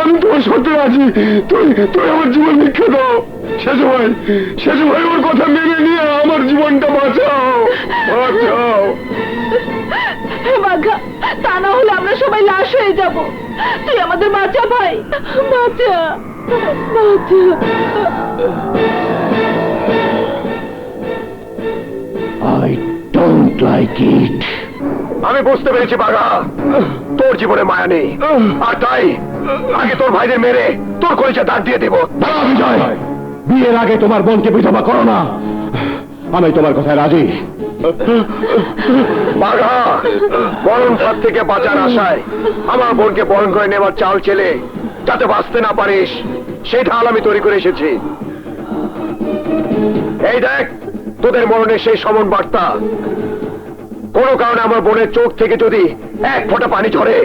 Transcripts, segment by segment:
আমি তোমার সত্যি রাজি। তুই আমার জীবন ভিক্ষা দাও। শেষু ভাই ওর কথা মেনে নিয়ে আমার জীবনটা বাঁচাও, বাঁচাও। বাঘা, তা না হলে আমরা সবাই লাশ হয়ে যাব। তুই আমাদের বাঁচা ভাই, বাঁচা, বাঁচা। I don't like it. আমি বুঝতে পেরেছি বাঘা, তোর জীবনে মায়া নেই, আর তাই আগে তোর ভাইদের মেরে তোর কলিজা দাঁত দিয়ে দেব। বিজয়, বিয়ের আগে তোমার বোনকে বিধবা করো না। আমি তোমার কথায় রাজি। বাঘা, মরণ ফাঁদ থেকে বাঁচার আশায় আমার বোনকে বরণ করে নেবার চাল চেলে যাতে বাঁচতে না পারিস সেই ঢাল আমি তৈরি করে এসেছি। এই দেখ তোদের মরণের সেই সমন বার্তা। কোনো কারণে আমার বোনের চোখ থেকে যদি এক ফোঁটা পানি ঝরে,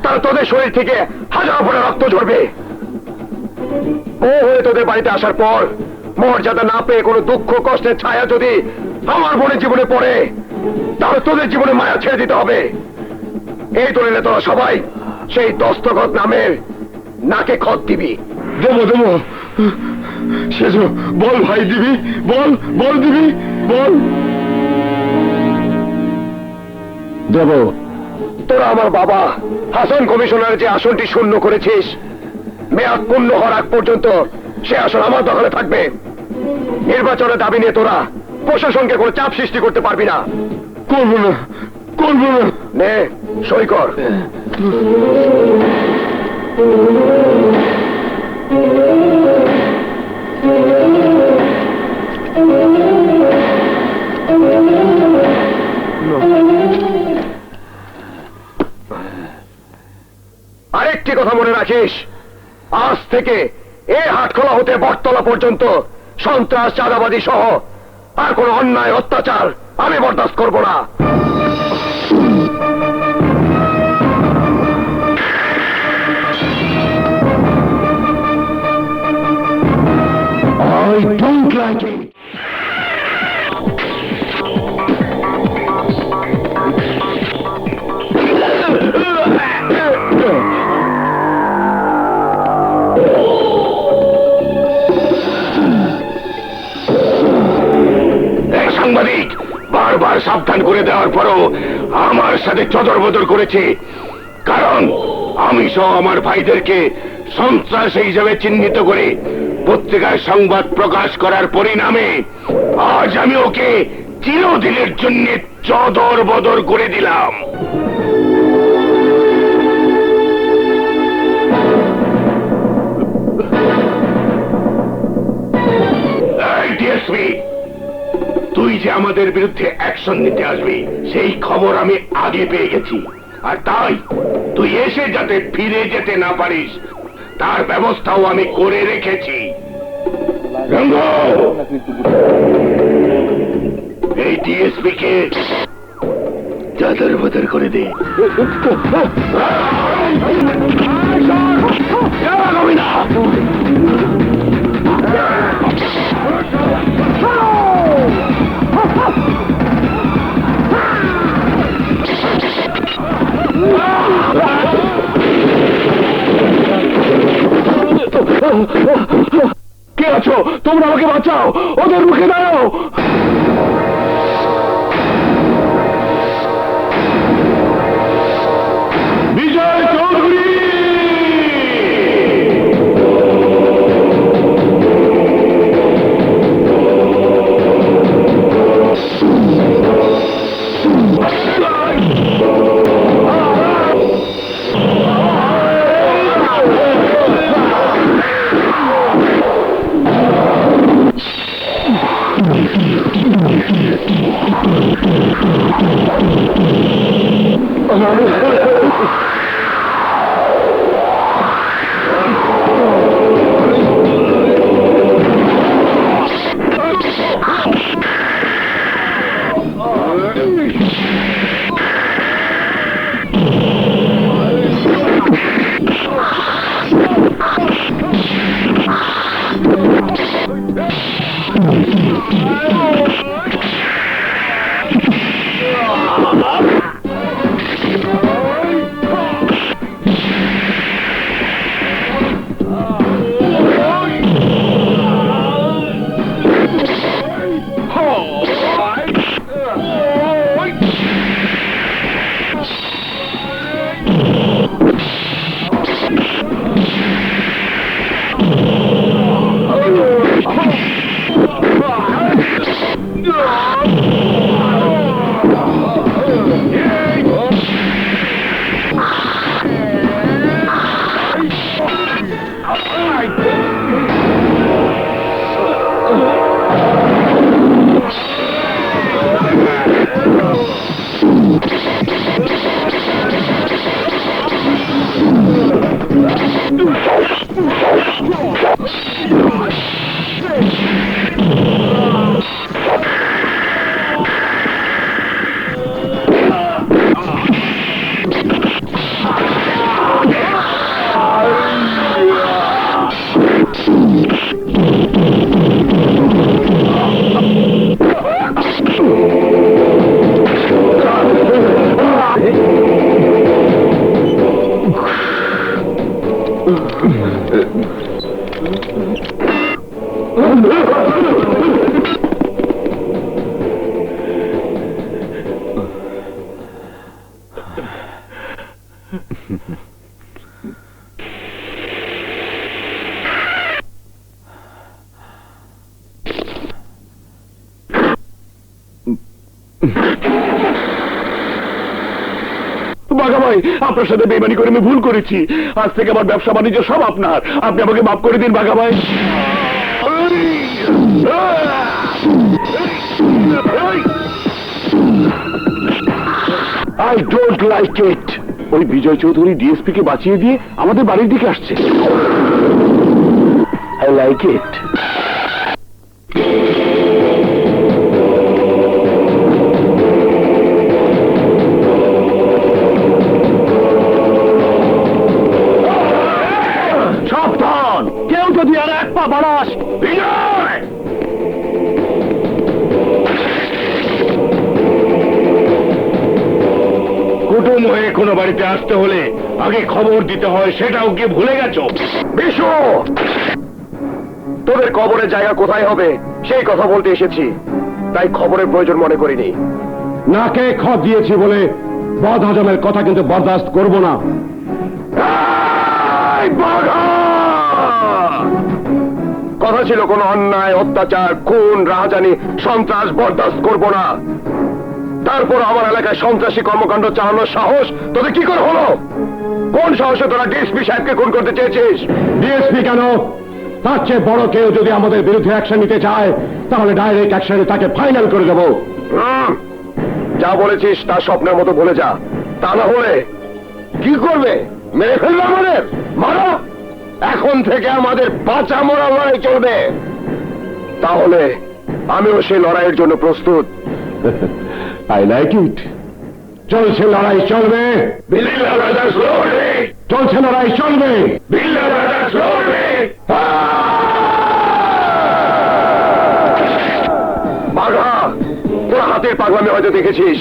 তাহলে তোদের শরীর থেকে হাজার ফোঁটা রক্ত ঝরবে। বউ হয়ে তোদের বাড়িতে আসার পর মর্যাদা না পেয়ে কোনো দুঃখ কষ্টের ছায়া যদি আমার বোনের জীবনে পড়ে, তাহলে তোদের জীবনে মায়া ছেড়ে দিতে হবে। এই দলিলে তোরা সবাই সেই দস্তখত নামের নাকে খত দিবি। দেবো দেবো। শেষু বল ভাই, দিবি? বল বল দিবি, বল। দেব, তোরা আমার বাবা হাসান কমিশনারের যে আসনটি শূন্য করেছিস, মেয়াদ পূর্ণ হওয়ার আগ পর্যন্ত সে আসন আমার দখলে থাকবে। নির্বাচনের দাবি নিয়ে তোরা প্রশাসনকে কোনো চাপ সৃষ্টি করতে পারবি না। করবো না, করবো না। নে সই কর। আরেকটি কথা মনে রাখিস, আজ থেকে এ হাটখোলা হতে বটতলা পর্যন্ত সন্ত্রাস চাঁদাবাদী সহ আর কোন অন্যায় অত্যাচার আমি বরদাস্ত করব না। I don't like it. সাংবাদিক বারবার সাবধান করে দেওয়ার পরও আমার সাথে চদর বদর করেছে, কারণ আমি সহ আমার ভাইদেরকে সন্ত্রাসী হিসেবে চিহ্নিত করে পত্রিকায় সংবাদ প্রকাশ করার পরিণামে আজ আমি ওকে চিরদিনের জন্য চদর বদর করে দিলাম। ডিএসপি, তুই যে আমাদের বিরুদ্ধে অ্যাকশন নিতে আসবি সেই খবর আমি আগে পেয়ে গেছি, আর তাই তুই এসে যাতে ফিরে যেতে না পারিস তার ব্যবস্থাও আমি করে রেখেছি। এই ডিএসপি কে চাদর বদর করে দে। কে আছো তোমরা? আমাকে বাঁচাও, ওদের মুখে দাও। বিজয় চৌধুরী! বাঘা ভাই, আপনার সাথে বেইমানি করে আমি ভুল করেছি। আজ থেকে আমার ব্যবসা বাণিজ্য সব আপনার। আপনি আমাকে মাফ করে দিন বাঘা ভাই। আই ডোন্ট লাইক ইট। ওই বিজয় চৌধুরী ডিএসপি কে বাঁচিয়ে দিয়ে আমাদের বাড়ির দিকে আসছে। আই লাইক ইট। সাবধান, কেউ যদি আর এক পা বাড়াস। বিজয়! কুটুম হয়ে কোনো বাড়িতে আসতে হলে আগে খবর দিতে হয়, সেটাও কি ভুলে গেছো? বিশু, তোদের কবরের জায়গা কোথায় হবে সেই কথা বলতে এসেছি, তাই খবরের প্রয়োজন মনে করিনি। নাকে খত দিয়েছি বলে বদ হজমের কথা কিন্তু বরদাস্ত করব না। কথা ছিল কোন অন্যায়, অত্যাচার, খুন, রাহাজানি, সন্ত্রাস বরদাস্ত করব না। তারপর আমার এলাকায় সন্ত্রাসী কর্মকাণ্ড চালানোর সাহস তোদের কি করে হলো? কোন সাহসে তোরা ডিএসপি সাহেবকে খুন করতে চেয়েছিস? ডিএসপি কেন, তার চেয়ে বড় কেউ যদি আমাদের বিরুদ্ধে অ্যাকশন নিতে চায় তাহলে ডাইরেক্ট অ্যাকশনে তাকে ফাইনাল করে দেব। যা বলেছিস তা স্বপ্নের মতো বলে যা, তা না হলে কি করবে? মেরে ফেলবে আমাদের? মারো। এখন থেকে আমাদের বাঁচা মরা লড়াই চলবে। তাহলে আমিও সেই লড়াইয়ের জন্য প্রস্তুত। আই লাইক ইট। চলছে লড়াই, চলবে। চলছে লড়াই, চলবে। বাঘা, তোরা হাতের পাগলামি হয়তো দেখেছিস,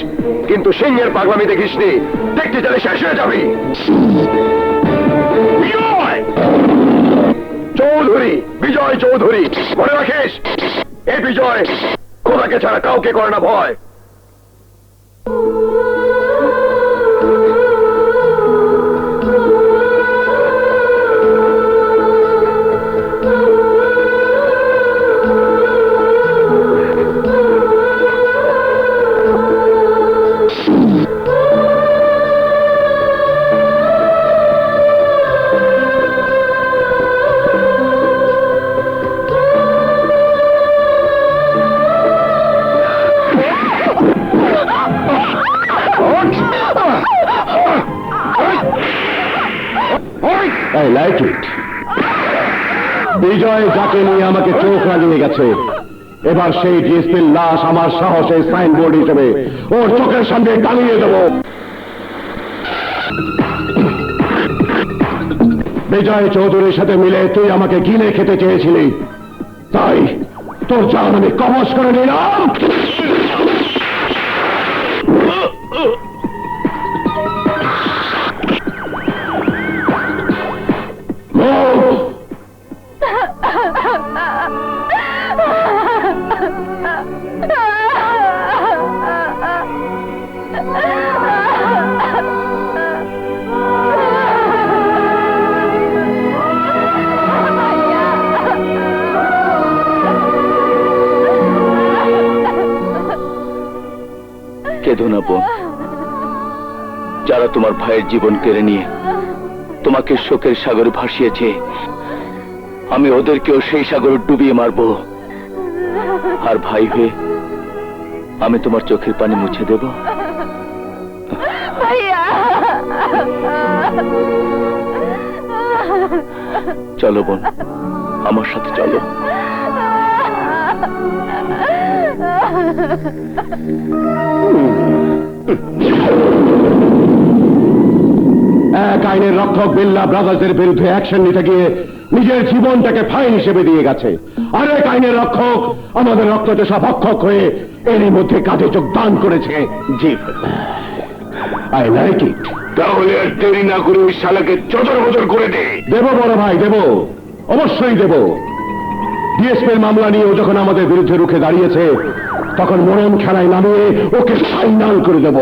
কিন্তু সিংহের পাগলামি দেখিসনি। দেখতে চাইলে শেষ হয়ে যাবি। চৌধুরী, বিজয় চৌধুরী, মনে রাখিস এই বিজয় খোদাকে ছাড়া কাউকে করে না ভয়। I like it. বিজয় যাকে নিয়ে আমাকে চোখ লাগিয়ে গেছে, এবার সেই ডিএসপির লাশ আমার সাহসের সাইনবোর্ড হিসেবে ওর চোখের সামনে টানিয়ে দেব। বিজয় চৌধুরীর সাথে মিলে তুই আমাকে গিলে খেতে চেয়েছিলি, তাই তোর জান আমি কবজ করে নিলাম। কেঁদো না বোন, যারা তোমার ভাইয়ের জীবন কেড়ে নিয়ে তোমাকে শোকের সাগরে ভাসিয়েছে, আমি ওদেরকেও সেই সাগরে ডুবিয়ে মারব। আর ভাই হয়ে আমি তোমার চোখের পানি মুছে দেব। ভাইয়া চলো বোন, আমার সাথে চলো। এক আইনের রক্ষক বিল্লা ব্রাদার্সের বিরুদ্ধে অ্যাকশন নিতে গিয়ে নিজের জীবনটাকে ফাইন হিসেবে দিয়ে গেছে। আর এক আইনের রক্ষক আমাদের রক্তচোষা ভক্ষক হয়ে এরই মধ্যে কাজে যোগদান করেছে। জি, আই লাইক ইট। তাহলে আর দেরি না করে ওই শালাকে চদর বদর করে দে। দেব বড় ভাই, দেব, অবশ্যই দেব। ডিএসপির মামলা নিয়ে ও যখন আমাদের বিরুদ্ধে রুখে দাঁড়িয়েছে, তখন মরণ খেলায় নামিয়ে ওকে ফাইনাল করে দেব।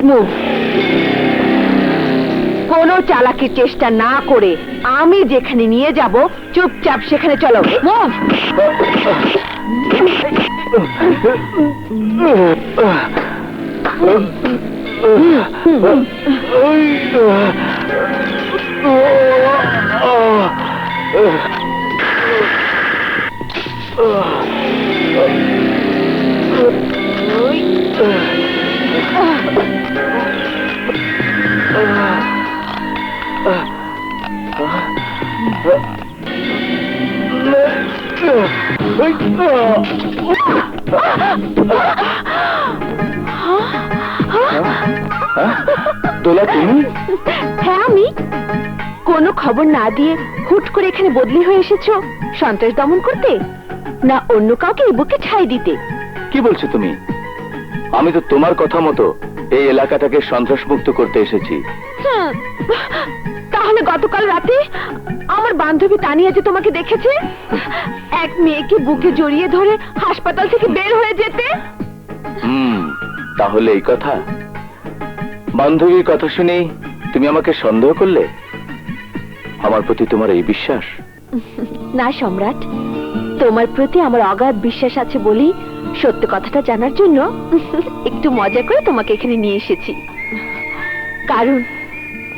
কোনো চালাকির চেষ্টা না করে আমি যেখানে নিয়ে যাব চুপচাপ সেখানে চলো। মুভ। দোলা, তুমি? হ্যাঁ, আমি। কোনো খবর না দিয়ে হুট করে এখানে বদলি হয়ে এসেছো সন্ত্রাস দমন করতে, না অন্য কাউকে এই বুকে ঠাঁই দিতে? কি বলছো তুমি? আমি তো তোমার কথা মতো এই এলাকাটাকে সন্ত্রাস মুক্ত করতে এসেছি। তাহলে গতকাল রাতে আমার বান্ধবী তানিয়া যে তোমাকে দেখেছে এক মেয়েকে বুকে জড়িয়ে ধরে হাসপাতাল থেকে বের হয়ে যেতে। তাহলে এই কথা, বান্ধবীর কথা শুনে তুমি আমাকে সন্দেহ করলে? আমার প্রতি তোমার এই বিশ্বাস? না সম্রাট, তোমার প্রতি আমার অগাধ বিশ্বাস আছে বলেই সত্য কথাটা জানার জন্য একটু মজা করে তোমাকে এখানে নিয়ে এসেছি। কারণ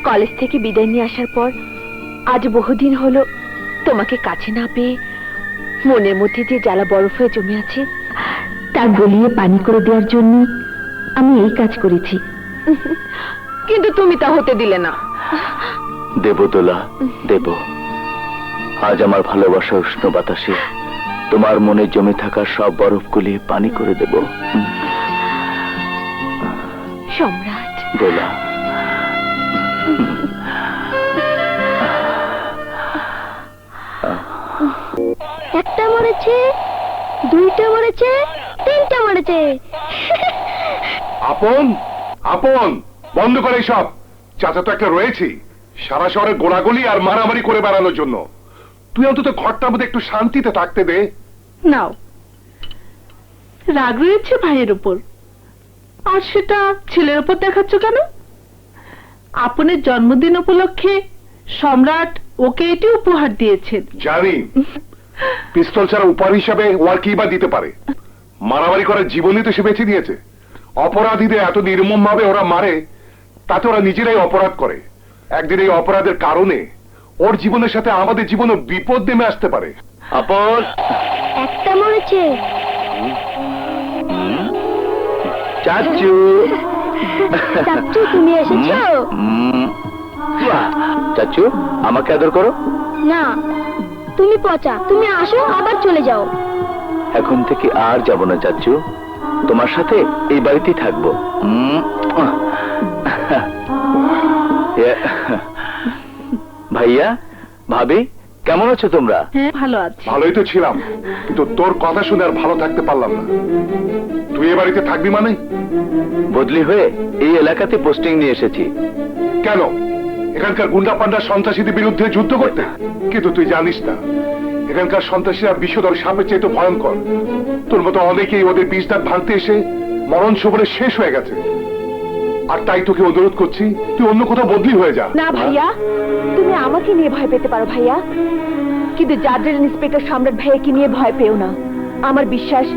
কলেজ থেকে বিদায় নিয়ে আসার পর আজ বহুদিন হলো তোমাকে কাছে না পেয়ে মনের মধ্যে যে জ্বালা বরফ হয়ে জমে আছে তা গলিয়ে পানি করে দেওয়ার জন্য আমি এই কাজ করেছি। কিন্তু তুমি তা হতে দিলে না। দেব দোলা, দেব। আজ আমার ভালোবাসা উষ্ণ বাতাসে তোমার মনে জমে থাকা সব বরফ গলিয়ে পানি করে দেব। সম্রাট। দোলা, একটা মরেছে, দুইটা মরেছে, তিনটা মরেছে। আপন আপন বন্ধ করে সব। চাচা তো একটা রয়েছি সারা শহরে গোলাগুলি আর মারামারি করে বেড়ানোর জন্য। তুই অন্তত ঘরটার মধ্যে একটু শান্তিতে থাকতে দে। নাও, রাগ রয়েছে ভাইয়ের উপর, আর সেটা ছেলের উপর দেখাচ্ছ কেন? আপনের জন্মদিন উপলক্ষে সম্রাট ওকে এটি উপহার দিয়েছেন। জানি, পিস্তল ছাড়া উপহার হিসাবে ও আর কি বা দিতে পারে? মারামারি করার জীবনই তো সে বেছে নিয়েছে। অপরাধীদের এত নির্মম ভাবে ওরা মারে, তাতে ওরা নিজেরাই অপরাধ করে। একদিন এই অপরাধের কারণে ওর জীবনের সাথে আমাদের জীবনও বিপদ নেমে আসতে পারে। আপন। একটা মরেছে। চাচু, চাচু তুমি এসেছো? চাচু, আমাকে আদর করো। না, তুমি পচা, তুমি আসো আবার চলে যাও। এখন থেকে আর যাব না চাচু, তোমার সাথে এই বাড়িতেই থাকবো। ভাইয়া, ভাবি, কেমন আছো তোমরা? হ্যাঁ, ভালো আছি। ভালোই তো ছিলাম, কিন্তু তোর কথা শুনে আর ভালো থাকতে পারলাম না। তুই এ বাড়িতে থাকবি মানে? বদলি হয়ে এই এলাকাতে পোস্টিং নিয়ে এসেছি। কেন? এখানকার গুন্ডা পান্ডা সন্ত্রাসীদের বিরুদ্ধে যুদ্ধ করতে? কিন্তু তুই জানিস না, এখানকার সন্ত্রাসীরা বিষধর সাপের চেয়ে তো ভয়ঙ্কর। তোর মতো অনেকেই ওদের বিষ দাঁত ভাঙতে এসে মরণ সবরে শেষ হয়ে গেছে। আর তাই তোকে অনুরোধ করছি, তুই অন্য কোথাও বদলি হয়ে যা। না ভাইয়া, তুমি আমাকে নিয়ে ভয় পেতে পারো ভাইয়া, কিন্তু জাজের ইন্সপেক্টর সম্রাট ভাইয়াকে নিয়ে ভয় পেও না। আমার বিশ্বাস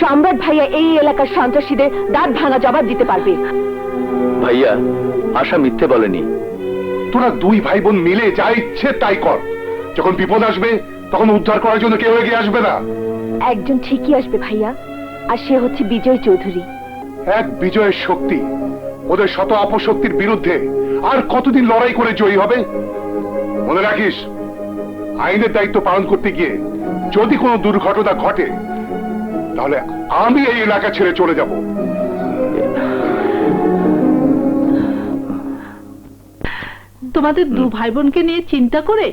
সম্রাট ভাইয়া এই এলাকার সন্ত্রাসীদের দাঁত ভাঙা জবাব দিতে পারবে। ভাইয়া, আশা মিথ্যে বলেনি। তোরা দুই ভাই বোন মিলে যা ইচ্ছে তাই কর। যখন বিপদ আসবে তখন উদ্ধার করার জন্য কেউ এগিয়ে আসবে না। একজন ঠিকই আসবে ভাইয়া, আর সে হচ্ছে বিজয় চৌধুরী। এক বিজয়ের শক্তি ওদের শত অপশক্তির বিরুদ্ধে আর কতদিন লড়াই করে জয়ী হবে? মনে রাখিস, আইনের দায়িত্ব পালন করতে গিয়ে যদি কোনো দুর্ঘটনা ঘটে তাহলে আমি এই এলাকা ছেড়ে চলে যাব। তোমাদের দু ভাই বোনকে নিয়ে চিন্তা করে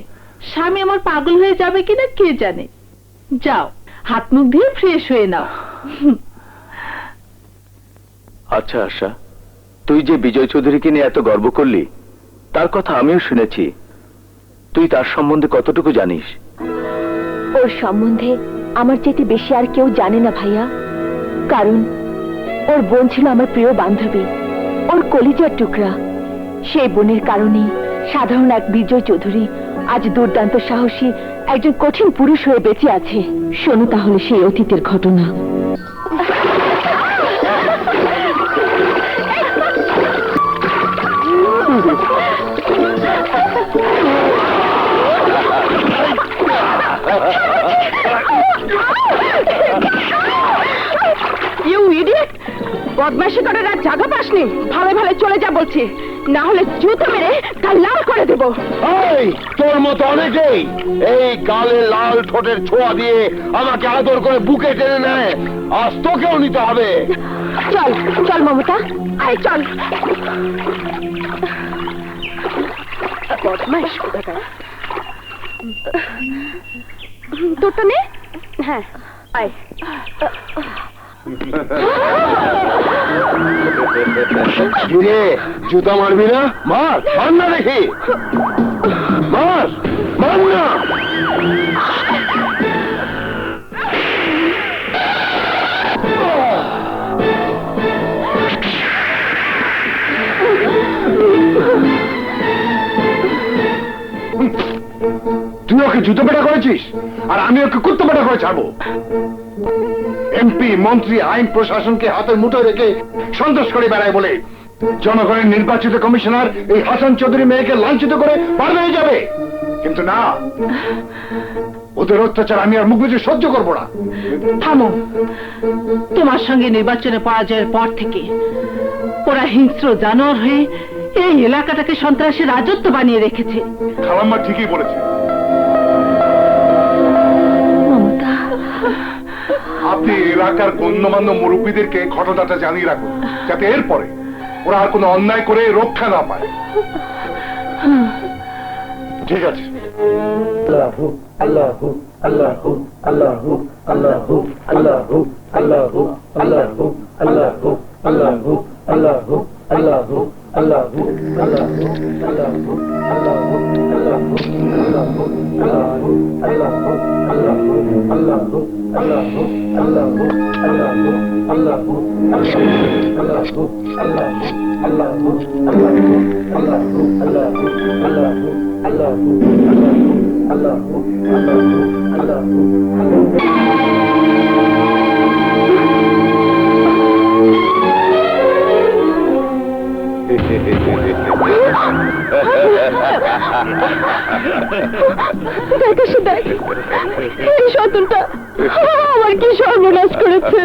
স্বামী আমার পাগল হয়ে যাবে কিনা কে জানে। যাও হাত মুখ দিয়ে ফ্রেশ হয়ে নাও। আচ্ছা আশা, তুই যে বিজয় চৌধুরীকে নিয়ে এত গর্ব করলি, তার কথা আমিও শুনেছি। তুই তার সম্বন্ধে কতটুকু জানিস? ওর সম্বন্ধে আমার চেয়ে বেশি আর কেউ জানে না ভাইয়া, কারণ ওর বোন ছিল আমার প্রিয় বান্ধবী, ওর কলিজার টুকরা। সেই বোনের কারণেই সাধারণ এক বিজয় চৌধুরী আজ দুর্দান্ত সাহসী একজন কঠিন পুরুষ হয়ে বেঁচে আছে। শোনো তাহলে সেই অতীতের ঘটনা। You idiot! বদমাশি করার আর জায়গা পাসনি। ভালো ভালো চলে যা বলছি, না হলে জুতো মেরে গাল লাল করে দেব। এই তোর মতো অনেকেই এই গালে লাল ঠোঁটের ছোঁয়া দিয়ে আমাকে আদর করে বুকে টেনে নেয়, আজ তোকেও নিতে হবে। চল চল মমতা, আয় চল। বদমাশ কোথাকার। তোরটা নে। হ্যাঁ আয়। রে জুতা মারবি না? মার, মার না দেখি, মার, মার না। তুই ওকে জুতো পেটা করেছিস আর আমি ওকে কুত্তো পেটা করে ছাড়বো? এমপি মন্ত্রী আইন প্রশাসনকে হাতের মুঠো রেখে সন্ত্রাস করে বেড়ায় বলে জনগণের নির্বাচিত কমিশনার এই হাসান চৌধুরী মেয়েকে লাঞ্ছিত করে বার হয়ে যাবে। কিন্তু না, ওদের অত্যাচার আমি আর মুখ বুজে সহ্য করবো না। থামো। তোমার সঙ্গে নির্বাচনে পরাজয়ের পর থেকে ওরা হিংস্র জানোয়ার হয়ে এই এলাকাটাকে সন্ত্রাসের রাজত্ব বানিয়ে রেখেছে। খালাম্মা ঠিকই বলেছে। মমতা, আপনি এলাকার গণ্যমান্য মুরব্বীদেরকে ঘটনাটা জানিয়ে রাখুন, যাতে এরপরে ওরা আর কোনো অন্যায় করে রক্ষা না পায়। ঠিক আছে। Allahu, Allahu, Allahu, Allahu, Allahu, Allahu, Allahu, Allahu, Allahu, Allahu, Allahu, Allahu, Allahu, Allahu, Allahu, দেখ এই শয়তানটা আমার কি সর্বনাশ করেছে।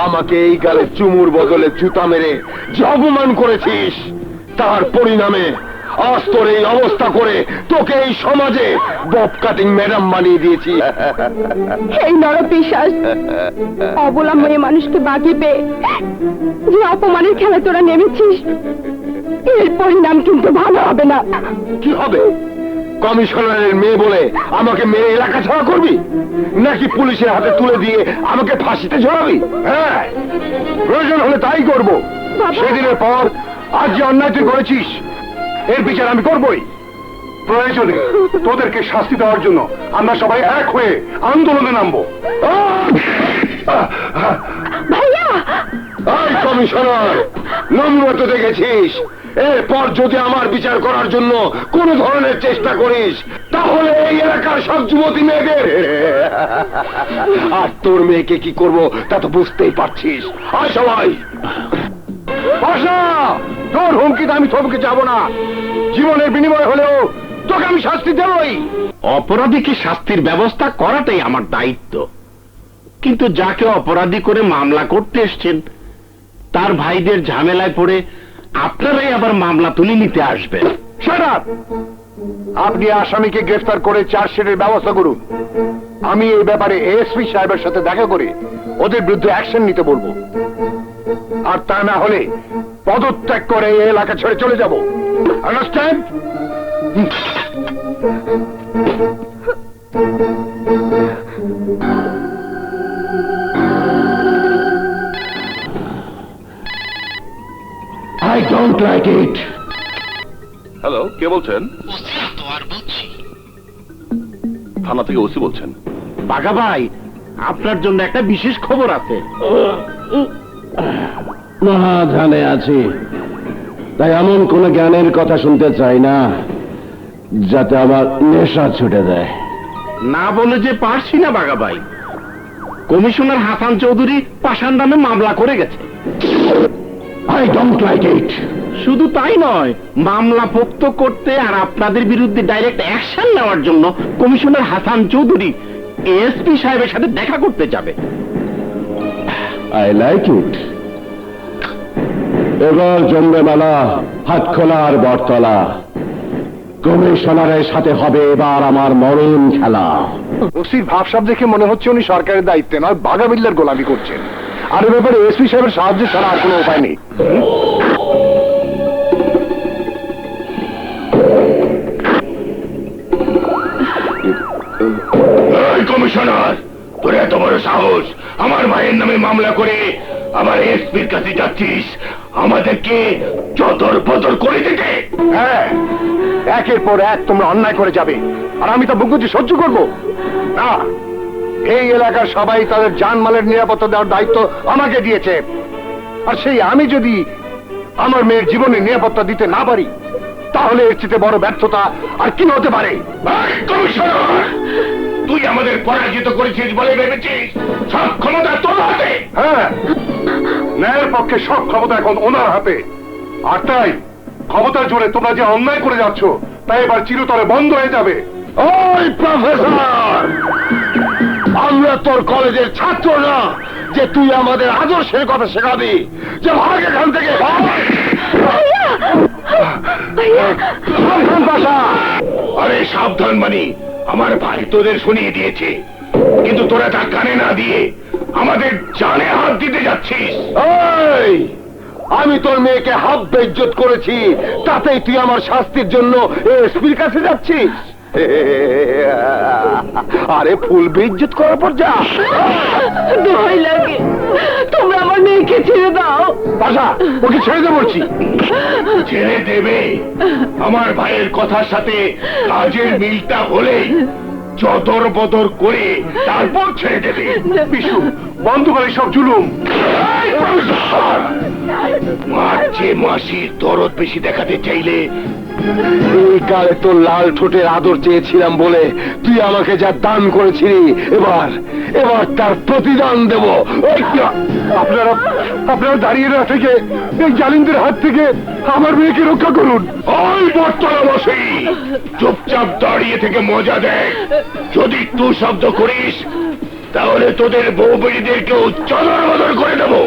আমাকে এই গালে চুমুর বদলে জুতা মেরে যে অপমান করেছিস, তার পরিণামে আজ তোর এই অবস্থা করে তোকে এই সমাজে বব কাটিং ম্যাডাম বানিয়ে দিয়েছি। এই নরপিশাচ অবলা মেয়ে মানুষকে বাকি পেয়ে যে অপমানের খেলা তোরা নেমেছিস, এর পরিণাম কিন্তু ভালো হবে না। কি হবে? কমিশনারের মেয়ে বলে আমাকে মেরে এলাকা ছাড়া করবি, নাকি পুলিশের হাতে তুলে দিয়ে আমাকে ফাঁসিতে ঝোলাবি? হ্যাঁ, প্রয়োজন হলে তাই করব। সেদিনের পর আজ যে অন্যায় তুই করেছিস, এর বিচার আমি করবই। প্রয়োজনে তোদেরকে শাস্তি দেওয়ার জন্য আমরা সবাই এক হয়ে আন্দোলনে নামবো। ভাইয়া, এই কমিশনার, নম্রত দেখেছিস, এরপর যদি আমার বিচার করার জন্য কোন ধরনের চেষ্টা করিস, তাহলে এই এলাকার সব যুবতী মেয়েদের আর তোর মেয়েকে কি করব তা তো বুঝতেই পারছিস। আয় সবাই, আশা, তোর হুমকিতে আমি থমকে যাব না। জীবনের বিনিময় হলেও তোকে আমি শাস্তি দেবই। অপরাধীকে শাস্তির ব্যবস্থা করাটাই আমার দায়িত্ব, কিন্তু যাকে অপরাধী করে মামলা করতে এসছেন তার ভাইদের ঝামেলায় পড়ে আপনারাই আবার মামলা তুলে নিতে আসবেন। Shut up! আপনি আসামিকে গ্রেফতার করে চার্জশিটের ব্যবস্থা করুন। আমি এই ব্যাপারে এসপি সাহেবের সাথে দেখা করে ওদের বিরুদ্ধে অ্যাকশন নিতে বলবো। আর তা না হলে পদত্যাগ করে এই এলাকা ছেড়ে চলে যাব। Understand? I don't like it. Hello, কে বলছেন? থানা থেকে ওসি বলছেন? বাঘা ভাই, আপনার জন্য একটা বিশেষ খবর আছে। মহাধানে আছি, তাই এমন কোন জ্ঞানের কথা শুনতে চাই না যাতে আমার নেশা ছুটে দেয়। না বলে যে পারছি না বাঘা ভাই। কমিশনার হাসান চৌধুরী পাষাণ নামে মামলা করে গেছে। I don't like it. শুধু তাই নয়, মামলা পোক্ত করতে আর আপনাদের বিরুদ্ধে ডাইরেক্ট অ্যাকশন নেওয়ার জন্য কমিশনার হাসান চৌধুরী এসপি সাহেবের সাথে দেখা করতে যাবে। I like it. এবার জমবে মেলা, হাত খোলা আর বটতলা। কমিশনারের সাথে হবে এবার আমার মরণ খেলা। ওসির ভাবসাব দেখে মনে হচ্ছে উনি সরকারের দায়িত্বে নয় বাঘা বিল্লার গোলামি করছেন। আর এ ব্যাপারে এসপি সাহেবের সাহায্য ছাড়া আর কোনো উপায় নেই। কমিশনার, তোর এত বড় সাহস আমার ভাইয়ের নামে মামলা করে আমার এসপির কাছে যাচ্ছিস আমাদেরকে চদর পদর করে দিতে? হ্যাঁ, একের পর এক তোমরা অন্যায় করে যাবে আর আমি তা বুকুজি সহ্য করব না। এই এলাকার সবাই তাদের জানমালের নিরাপত্তা দেওয়ার দায়িত্ব আমাকে দিয়েছে। আর সেই আমি যদি আমার মেয়ের জীবনের নিরাপত্তা দিতে না পারি তাহলে এর চেয়ে বড় ব্যর্থতা আর কি হতে পারে? কমিশনার, তুই আমাদের পরাজিত করেছিস বলে ভেবেছিস সব ক্ষমতা তোর হাতে? হ্যাঁ, ন্যায়ের পক্ষে সব ক্ষমতা এখন ওনার হাতে। আর তাই ক্ষমতার জোরে তোমরা যে অন্যায় করে যাচ্ছ তাই এবার চিরতরে বন্ধ হয়ে যাবে। ওই প্রফেসর, আমরা তোর কলেজের ছাত্র না যে তুই আমাদের আদর্শের কথা শেখাবি। যে ভাগ এখান থেকে। সাবধান বাসা। আরে সাবধান মানি আমার ভাই তোদের শুনিয়ে দিয়েছে, কিন্তু তোরা তা কানে না দিয়ে আমাদের জানে হাত দিতে যাচ্ছিস। এই, আমি তোর মেয়েকে হাফ বেইজ্জত করেছি, তাতেই তুই আমার শাস্তির জন্য এসপির কাছে যাচ্ছিস? আরে ফুল বেইজ্জত করার পর যা। দোহাই লাগে, তোমরা আমার মেয়েকে ছেড়ে দাও। বাসা, ওকে ছেড়ে দে বলছি। ছেড়ে দেবে? আমার ভাইয়ের কথার সাথে কাজের মিলটা হলেই চদর বদর করে তারপর ছেড়ে দেবে। বিশু, বন্ধ করে সব জুলুম। মারছে মাসির দরদ বেশি দেখাতে চাইলে এই কালে তোর লাল ঠোঁটের আদর চেয়েছিলাম বলে তুই আমাকে যা দান করেছিলি, এবার এবার তার প্রতিদান দেব। আপনারা আপনারা দাঁড়িয়ে না থেকে এই জালিমদের হাত থেকে আমার মেয়েকে রক্ষা করুন। ওই বর্তলা বসে চুপচাপ দাঁড়িয়ে থেকে মজা দেখ। যদি তুই শব্দ করিস তাহলে তোদের বউ বেড়িদেরকেও চদর বদর করে দেবো।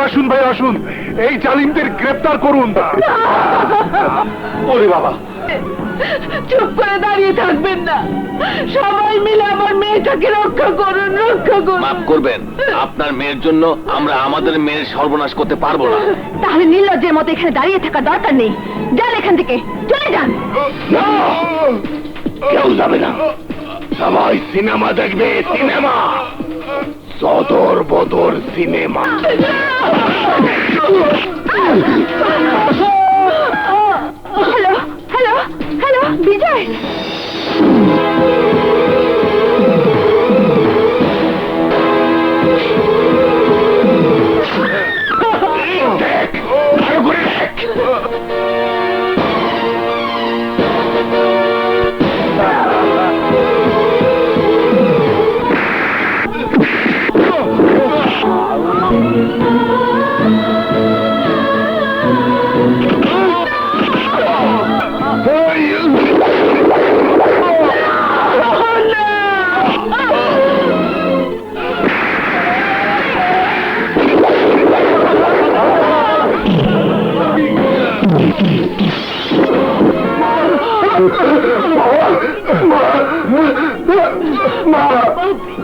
আসুন ভাই আসুন, এই জালিমদের গ্রেফতার করুন। ওরে বাবা, চুপ করে দাঁড়িয়ে থাকবেন না, সবাই মিলে আমার মেয়েটাকে রক্ষা করুন, রক্ষা করুন। মাফ করবেন, আপনার মেয়ের জন্য আমরা আমাদের মেয়ের সর্বনাশ করতে পারবো না। তাহলে নির্লজ্জের মতো এখানে দাঁড়িয়ে থাকার দরকার নেই। যান এখান থেকে, চলে যান। না, কেউ যাবে না। সবাই সিনেমা দেখবে, সিনেমা, সদর বদর সিনেমা। হ্যালো হ্যালো হ্যালো, বিজয়। দেখ, ভালো করে দেখ।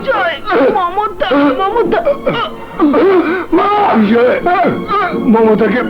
জয় মমতা মমতা মমতাকে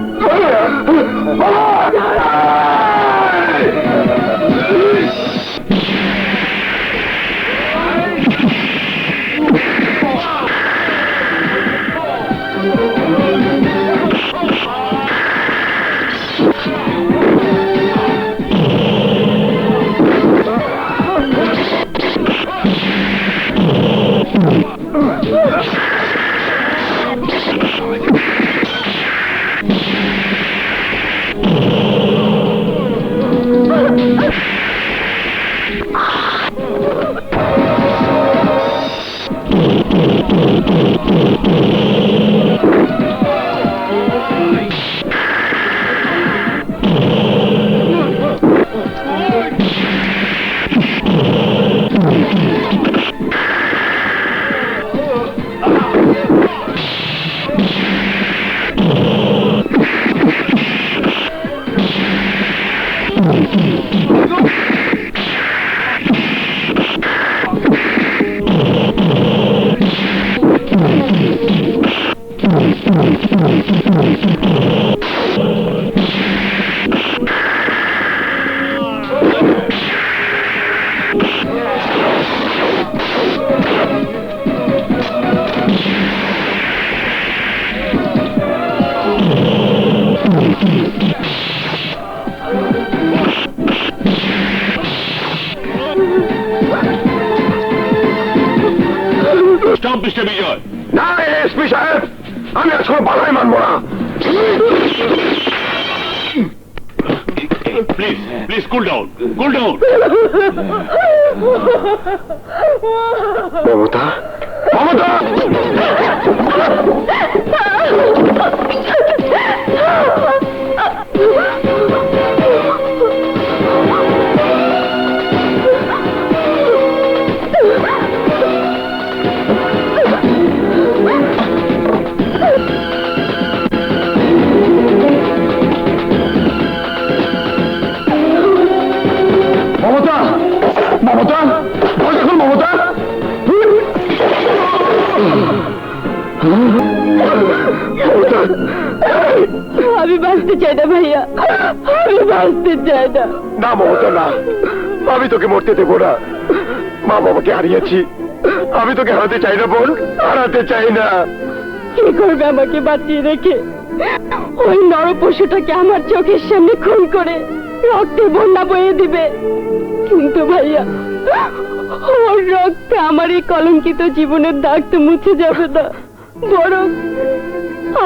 স্টপ মিস্টার বিজয়। না এসপি সাহেব, আমি আজ কোনো বাধাই মানবো না। Please please cool down, cool down. Mamata, Mamata! Mamata, Mamata, দেখুন মমতা! আমি বাঁচতে চাই না ভাইয়া, আমি বাঁচতে চাই না। না মমতা না, আমি তোকে মরতে দেবো না। মা বাবাকে হারিয়েছি, আমি তোকে হারাতে চাই না বোন, হারাতে চাই না। কি করবে আমাকে বাঁচিয়ে রেখে? ওই নরপশুটাকে আমার চোখের সামনে খুন করে রক্তে বন্যা বয়ে দিবে। কিন্তু ভাইয়া, ওর রক্তে আমার এই কলঙ্কিত জীবনের দাগ তো মুছে যাবে না, বরং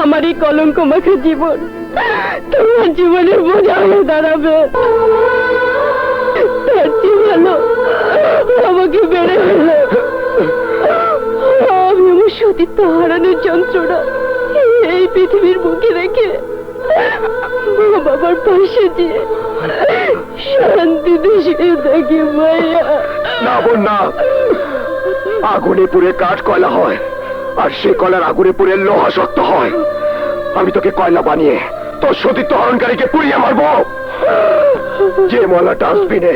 আমার এই কলঙ্ক মাখা জীবন তোমার জীবনের বোঝা হয়ে দাঁড়াবে। তার চেয়ে ভালো আমাকে বেড়ে ফেলে আমি আমার সতীত্ব হারানোর যন্ত্রণা এই পৃথিবীর বুকে রেখে মা বাবার পাশে যে শান্তিতে শুয়ে থাকি ভাইয়া। না বোন না, আগুনে পুড়ে কাঠ কয়লা হয়, আর সে কয়লার আগুনে পুড়ে লোহা শক্ত হয়। আমি তোকে কয়লা বানিয়ে তোর সতীত্ব হরণকারীকে পুড়িয়ে মারবো। যে ময়লা ডাস্টবিনে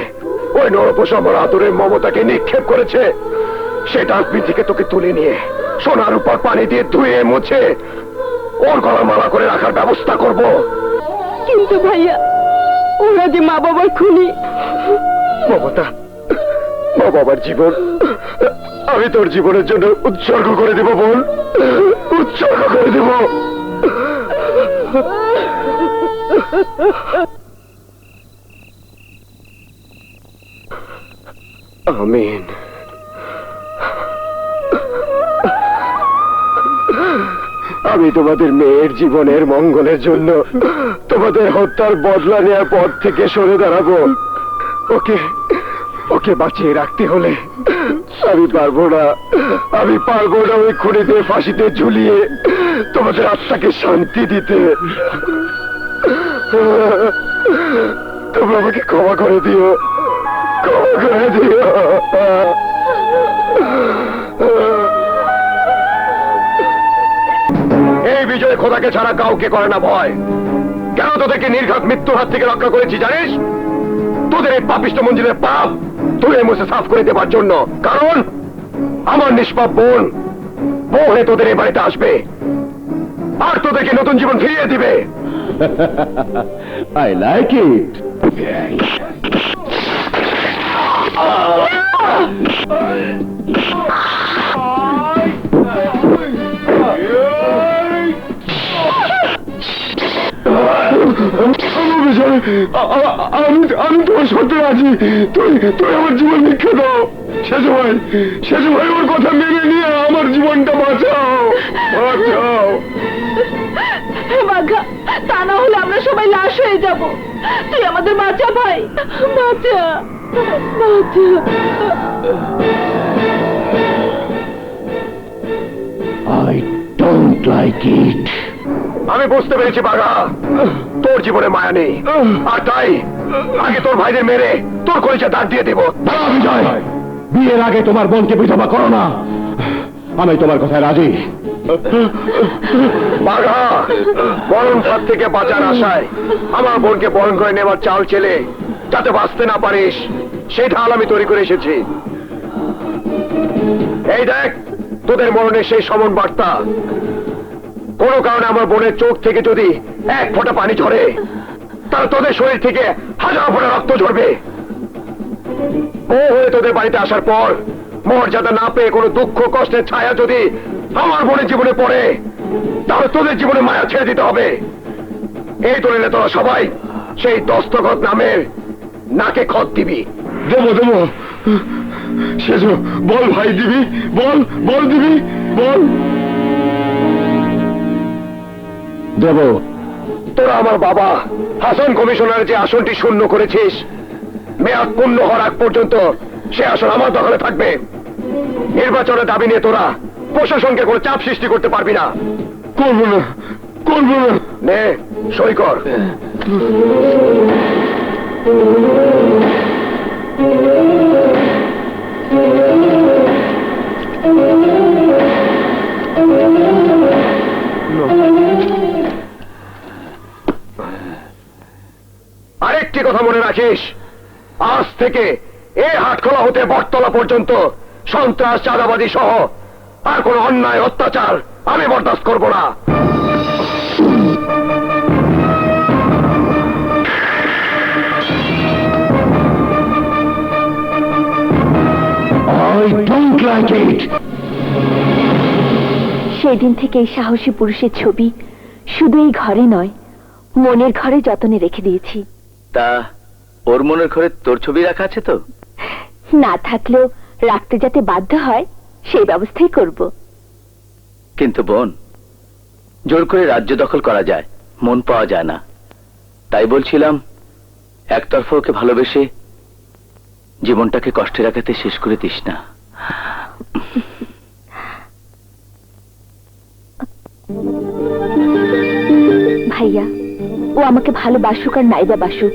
ওই নরপোষ আমার আদরের মমতাকে নিক্ষেপ করেছে, সে ডাস্টবিন থেকে তোকে তুলে নিয়ে সোনার উপর পানি দিয়ে ধুয়ে মুছে ওর গলার মালা করে রাখার ব্যবস্থা করব। কিন্তু ভাইয়া, ওরা যে মা বাবার খুনি। মমতা, মা বাবার জীবন আমি তোর জীবনের জন্য উৎসর্গ করে দেব বোন, উৎসর্গ করে দেব। আমিন। আমি তোমাদের মেয়ের জীবনের মঙ্গলের জন্য তোমাদের হত্যার বদলা নেওয়ার পথ থেকে সরে দাঁড়াবো। ওকে ওকে বাঁচিয়ে রাখতে হলে আমি পারবো না, আমি পারবো না ওই খুনিদের ফাঁসিতে ঝুলিয়ে তোমাদের আত্মাকে শান্তি দিতে। তোমরা আমাকে ক্ষমা করে দিও, ক্ষমা করে দিও। এই বিজয় খোদাকে ছাড়া কাউকে করে না ভয়। কেন তোদেরকে নির্ঘাত মৃত্যুর হাত থেকে রক্ষা করেছি জানিস? তোদের এই পাপিষ্ঠ মঞ্জিলের পাপ তুই মুছে সাফ করে দেবার জন্য। কারণ আমার নিষ্পাপ বোন বউ হয়ে তোদের এই বাড়িতে আসবে আর তোদেরকে নতুন জীবন ফিরিয়ে দিবে। আই লাইক ইট। আমি তোমার সত্যি রাজি। তুই আমার জীবন ভিক্ষা দাও। শেষু ভাই ওর কথা মেনে নিয়ে আমার জীবনটা বাঁচাও, বাঁচাও। বাঘা, তা না হলে আমরা সবাই লাশ হয়ে যাব। তুই আমাদের বাঁচা ভাই, বাঁচা, বাঁচা। I don't like it. আমি বুঝতে পেরেছি বাঘা, তোর জীবনে মায়া নেই, আর তাই আগে তোর ভাইদের মেরে তোর কলিজা দাঁত দিয়ে দেবো। বিজয়, বিয়ের আগে তোমার বোনকে বিধবা করো না। আমি তোমার কথায় রাজি। বাঘা, বরণ ফাঁদ থেকে বাঁচার আশায় আমার বোনকে বরণ করে নেবার চাল চেলে যাতে বাঁচতে না পারিস সেই ঢাল আমি তৈরি করে এসেছি। এই দেখ তোদের মরণের সেই সমন বার্তা। কোনো কারণে আমার বোনের চোখ থেকে যদি এক ফোঁটা পানি ঝরে তাহলে তোদের শরীর থেকে হাজার ফোঁটা রক্ত ঝরবে। ও হয়ে তোদের বাড়িতে আসার পর মর্যাদা না পেয়ে কোনো দুঃখ কষ্টের ছায়া যদি আমার বোনের জীবনে পড়ে তাহলে তোদের জীবনে মায়া ছেড়ে দিতে হবে। এই দলিলে তোরা সবাই সেই দস্তখত নামের নাকে খত দিবি। দেবো দেবো। শেষ বল ভাই, দিবি? বল বল, দিবি? বল। দেবো। তোরা আমার বাবা হাসান কমিশনার যে আসনটি শূন্য করেছিস, মেয়াদ পূর্ণ হওয়ার আগ পর্যন্ত সে আসন আমার দখলে থাকবে। নির্বাচনের দাবি নিয়ে তোরা প্রশাসনকে কোনো চাপ সৃষ্টি করতে পারবি না। করবো না, করবো না। নে সই কর। আরেকটি কথা মনে রাখিস, আজ থেকে এ হাটখোলা হতে বটতলা পর্যন্ত সন্ত্রাস চাঁদাবাদী সহ আর কোন অন্যায় অত্যাচার আমি বরদাস্ত করব না। I don't like it. সেই দিন থেকে এই সাহসী পুরুষের ছবি শুধু এই ঘরে নয়, মনের ঘরে যতনে রেখে দিয়েছি। তা ওর মনের ঘরে তোর ছবি রাখা আছে তো? না থাকলেও রাখতে যাতে বাধ্য হয় সেই ব্যবস্থাই করব। কিন্তু বোন, জোর করে রাজ্য দখল করা যায়, মন পাওয়া যায় না। তাই বলছিলাম একতরফা ওকে ভালোবেসে জীবনটাকে কষ্টে রাখাতে শেষ করে দিস না। ভাইয়া, ও আমাকে ভালোবাসুক আর নাইবা বাসুক,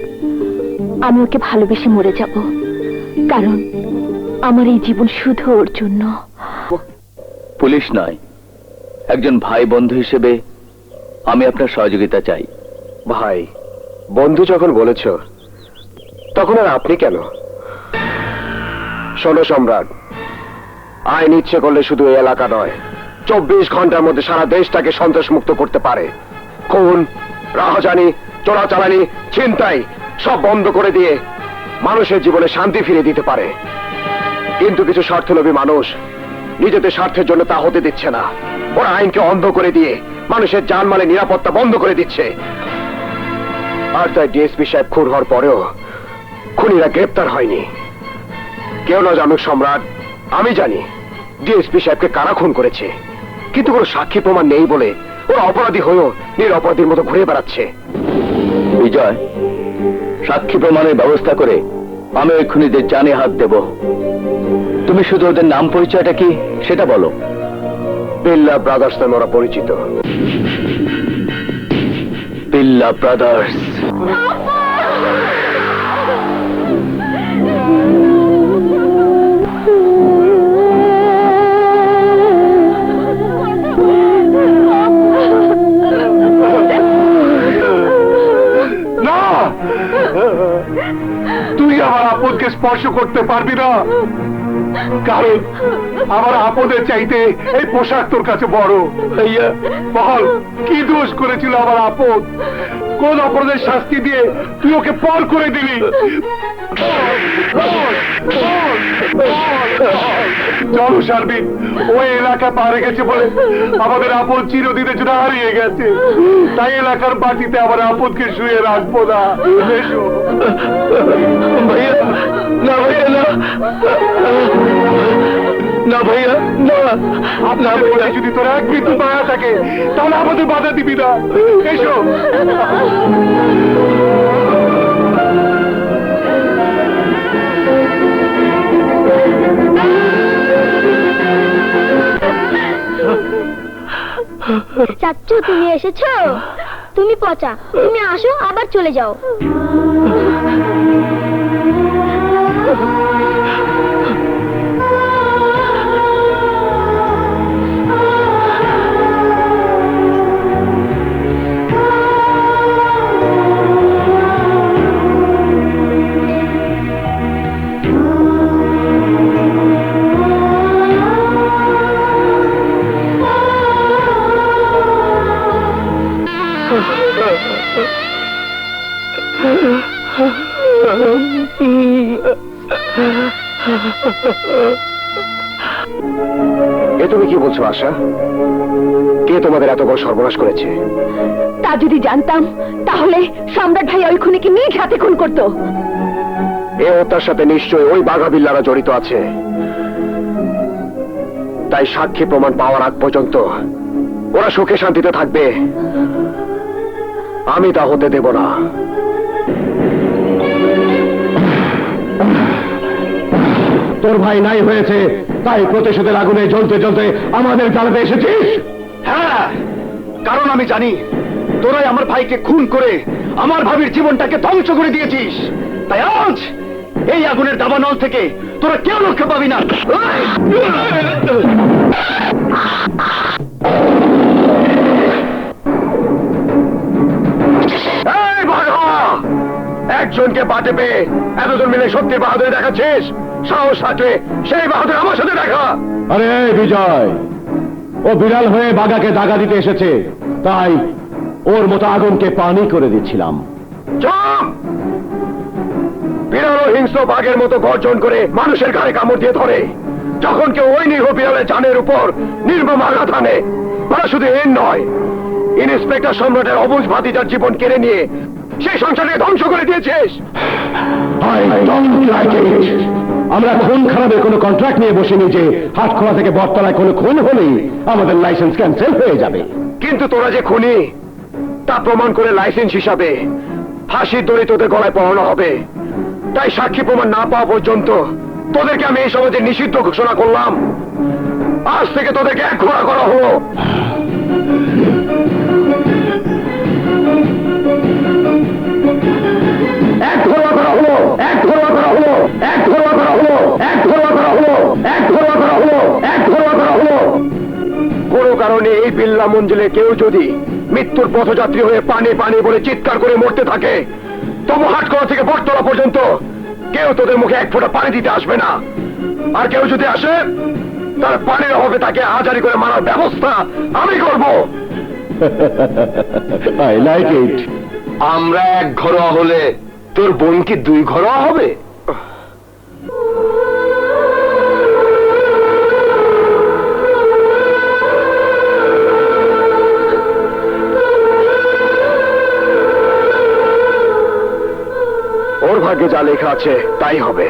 আমি ওকে ভালোবেসে মরে যাব। কারণ আমার এই জীবন শুধু ওর জন্য। পুলিশ নয়, একজন ভাই বন্ধু হিসেবে আমি আপনার সহযোগিতা চাই। ভাই বন্ধু যখন বলেছ তখন আর আপনি কেন? শোনো সম্রাট, আইন ইচ্ছে করলে শুধু এই এলাকা নয়, 24 ঘন্টার মধ্যে সারা দেশটাকে সন্ত্রাস মুক্ত করতে পারে। খুন, রাহাজানি, চোরাচালানি, ছিনতাই সব বন্ধ করে দিয়ে মানুষের জীবনে শান্তি ফিরিয়ে দিতে পারে। কিন্তু কিছু স্বার্থলোভী মানুষ নিজেদের স্বার্থের জন্য তা হতে দিচ্ছে না। ওরা আইনকে অন্ধ করে দিয়ে মানুষের জানমালের নিরাপত্তা বন্ধ করে দিচ্ছে। আর তাই ডিএসপি সাহেব খুন হওয়ার পরেও খুনিরা গ্রেপ্তার হয়নি। কেউ না জানুক সম্রাট, আমি জানি ডিএসপি সাহেবকে কারা খুন করেছে, কিন্তু কোনো সাক্ষী প্রমাণ নেই বলে ওরা অপরাধী হয়েও নিরপরাধীর মতো ঘুরে বেড়াচ্ছে। বিজয়, সাক্ষী প্রমাণের ব্যবস্থা করে আমি ওই খুনিদের জানে হাত দেব। তুমি শুধু ওদের নাম পরিচয়টা কি সেটা বলো। বিল্লা ব্রাদার্স নামে ওরা পরিচিত। বিল্লা ব্রাদার্স। না, তুই আমার আপনকে স্পর্শ করতে পারবি না, কারণ আমার আপদের চাইতে এই পোশাক তোর কাছে বড়। ভাইয়া বল, কি দোষ করেছিল আমার আপদ? কোন অপরাধের শাস্তি দিয়ে তুই ওকে পর করে দিলি? চলো সার্বিক, ওই এলাকা পারে গেছে বলে আমাদের আপদ চিরদিনের জন্য হারিয়ে গেছে। তাই এলাকার বাটিতে আমার আপদকে শুয়ে রাখবো না। এসো। ভাইয়া না, ভাইয়া না, না ভাইয়া না, না ভাইয়া। যদি তোর এক বিন্দু মায়া থাকে তাহলে আমাদের বাধা দিবি না। এসো। চাচ্চু, তুমি এসেছো? তুমি পচা, তুমি আসো আবার চলে যাও। এ তুমি কি বলছো আশা? কে তোমাদের এত বড় সর্বনাশ করেছে? তা যদি জানতাম তাহলে সম্রাট ভাই ওই খুনিকে নিজ হাতে খুন করতো। এ হত্যার সাথে নিশ্চয়ই ওই বাঘা বিল্লারা জড়িত আছে। তাই সাক্ষী প্রমাণ পাওয়ার আগ পর্যন্ত ওরা সুখে শান্তিতে থাকবে, আমি তা হতে দেব না। তোর ভাই নাই হয়েছে, তাই প্রতিশোধের আগুনে জ্বলতে জ্বলতে আমাদের জ্বালাতে এসেছিস? হ্যাঁ, কারণ আমি জানি তোরাই আমার ভাইকে খুন করে আমার ভাবির জীবনটাকে ধ্বংস করে দিয়েছিস। তাই আজ এই আগুনের দাবানল থেকে তোরা কেউ রক্ষা পাবি না। এই বাঘা, একজনকে বাটে পেয়ে এতজন মিলে সত্যি বাহাদুরি দেখাচ্ছিস? সাহস থাকলে সেই বাহাদুর আমার সাথে দেখা। আরে বিজয়, ও বিড়াল হয়ে বাঘাকে দাগা দিতে এসেছে, তাই ওর মতো আগুনকে পানি করে দিচ্ছিলাম। চুপ! বিড়াল ও হিংস্র বাঘের মতো গর্জন করে মানুষের ঘাড়ে কামড় দিয়ে ধরে, যখন কেউ ওই নিরীহ বিড়ালের জানের উপর নির্মম আঘাত আনে, তারা শুধু এর নয়, ইন্সপেক্টর সম্রাটের অবুঝ ভাতিজার জীবন কেড়ে নিয়ে সেই সংসারকে ধ্বংস করে দিয়েছিস। I don't like it. আমরা খুন খারাপের কোনো কন্ট্রাক্ট নিয়ে বসিনি যে হাটখোলা থেকে বটতলায় কোনো খুন হলেই আমাদের লাইসেন্স ক্যান্সেল হয়ে যাবে। কিন্তু তোরা যে খুনি তা প্রমাণ করে লাইসেন্স হিসাবে ফাঁসির দড়ি তোদের গলায় পড়ানো হবে। তাই সাক্ষী প্রমাণ না পাওয়া পর্যন্ত তোদেরকে আমি এই সমাজে নিষিদ্ধ ঘোষণা করলাম। আজ থেকে তোদেরকে এক ঘোড়া করা হলো। এক ঘোড়া করা হলো, এক ঘোড়া করা হলো, এক ঘোড়া করা হলো, এক ঘোড়া করা হলো, এক ঘোড়া করা হলো, এক ঘোড়া করা হলো। কোনো কারণে এই বিল্লা মঞ্জিলে কেউ যদি মৃত্যুর পথযাত্রী হয়ে পানি পানি বলে চিৎকার করে মরতে থাকে, তবু হাটকড়া থেকে বটতলা পর্যন্ত কেউ তোদের মুখে এক ফোঁটা পানি দিতে আসবে না। আর কেউ যদি আসে, তার পানির অভাবে তাকে আজারি করে মারার ব্যবস্থা আমি করব। I like it. আমরা এক ঘরোয়া হলে তোর বোন কি দুই ঘরোয়া হবে? ওর ভাগ্যে যা লেখা আছে তাই হবে।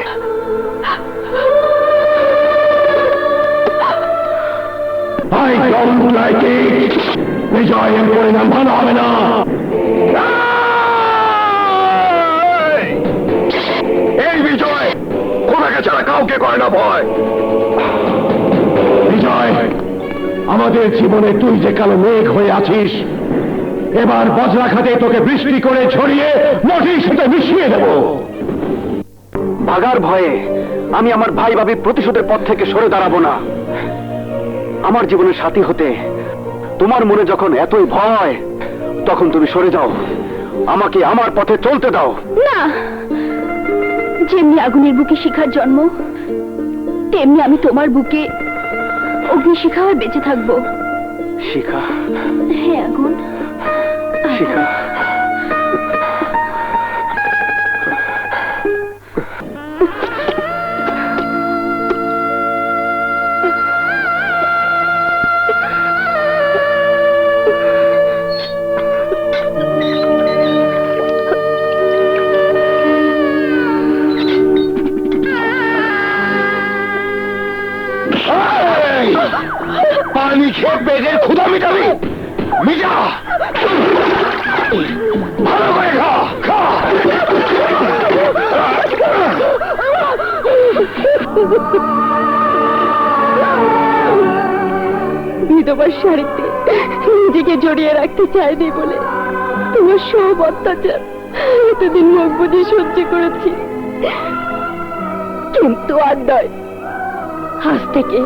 I don't like it. বিজয়ের পরিণাম ভালো হবে না। এই বিজয় কোনাকে ছাড়া কাউকে করে না ভয়। বিজয়, আমাদের জীবনে তুই যে কালো মেঘ হয়ে আছিস, এবার বজ্রাঘাতে তোকে বৃষ্টি করে ছড়িয়ে নদীর সাথে মিশিয়ে দেব। ভাগার ভয়ে আমি আমার ভাই ভাবির প্রতিশোধের পথ থেকে সরে দাঁড়াবো না। আমার জীবনের সাথী হতে তোমার মনে যখন এতই ভয়, তখন তুমি সরে যাও, আমাকে আমার পথে চলতে দাও। না, যেমনি আগুনের বুকে শিখার জন্ম, তেমনি আমি তোমার বুকে আগুন শিখা হয়ে বেঁচে থাকবো। শিখা, হ্যাঁ আগুন। শিখা। পানি খেয়ে পেটের ক্ষুধা মিটাবি, মিটা ভালো করে খা, খা। বিধবার শাড়িতে নিজেকে জড়িয়ে রাখতে চাইনি বলে তোমার সব অত্যাচার এতদিন মুখ বুঝে সহ্য করেছি, কিন্তু আর নয়। আজ থেকে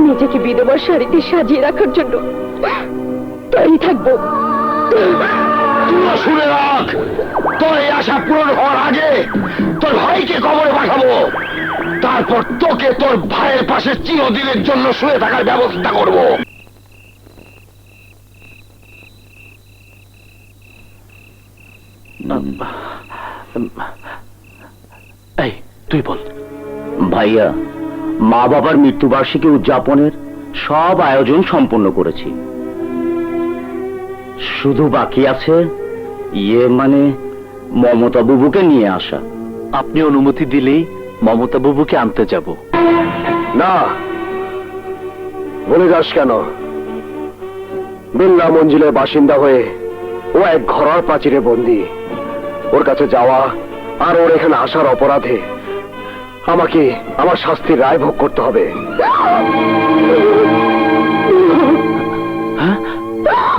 নিজেকে বিধবার শাড়িতে সাজিয়ে রাখার জন্য তৈরি থাকবো। তুইও শুনে রাখ, তোর এই আশা পূরণ হওয়ার আগে তোর ভাইকে কবরে পাঠাবো, তারপর তোকে তোর ভাইয়ের পাশে চিরদিনের জন্য শুয়ে থাকার ব্যবস্থা করব। এই তুই বল। ভাইয়া, মা বাবার মৃত্যুবার্ষিকী উদযাপনের সব আয়োজন সম্পন্ন করেছি, শুধু বাকি আছে মানে মমতা বুবুকে নিয়ে আসা। আপনি অনুমতি দিলেই মমতা বুবুকে আনতে যাব। না, বলে যাস কেন? বিল্লা মঞ্জিলের বাসিন্দা হয়ে ও এক ঘরোয়া প্রাচীরে বন্দী। ওর কাছে যাওয়া আর ওর এখানে আসার অপরাধে আমাকে আমার শাস্তির রায় ভোগ করতে হবে। হ্যাঁ,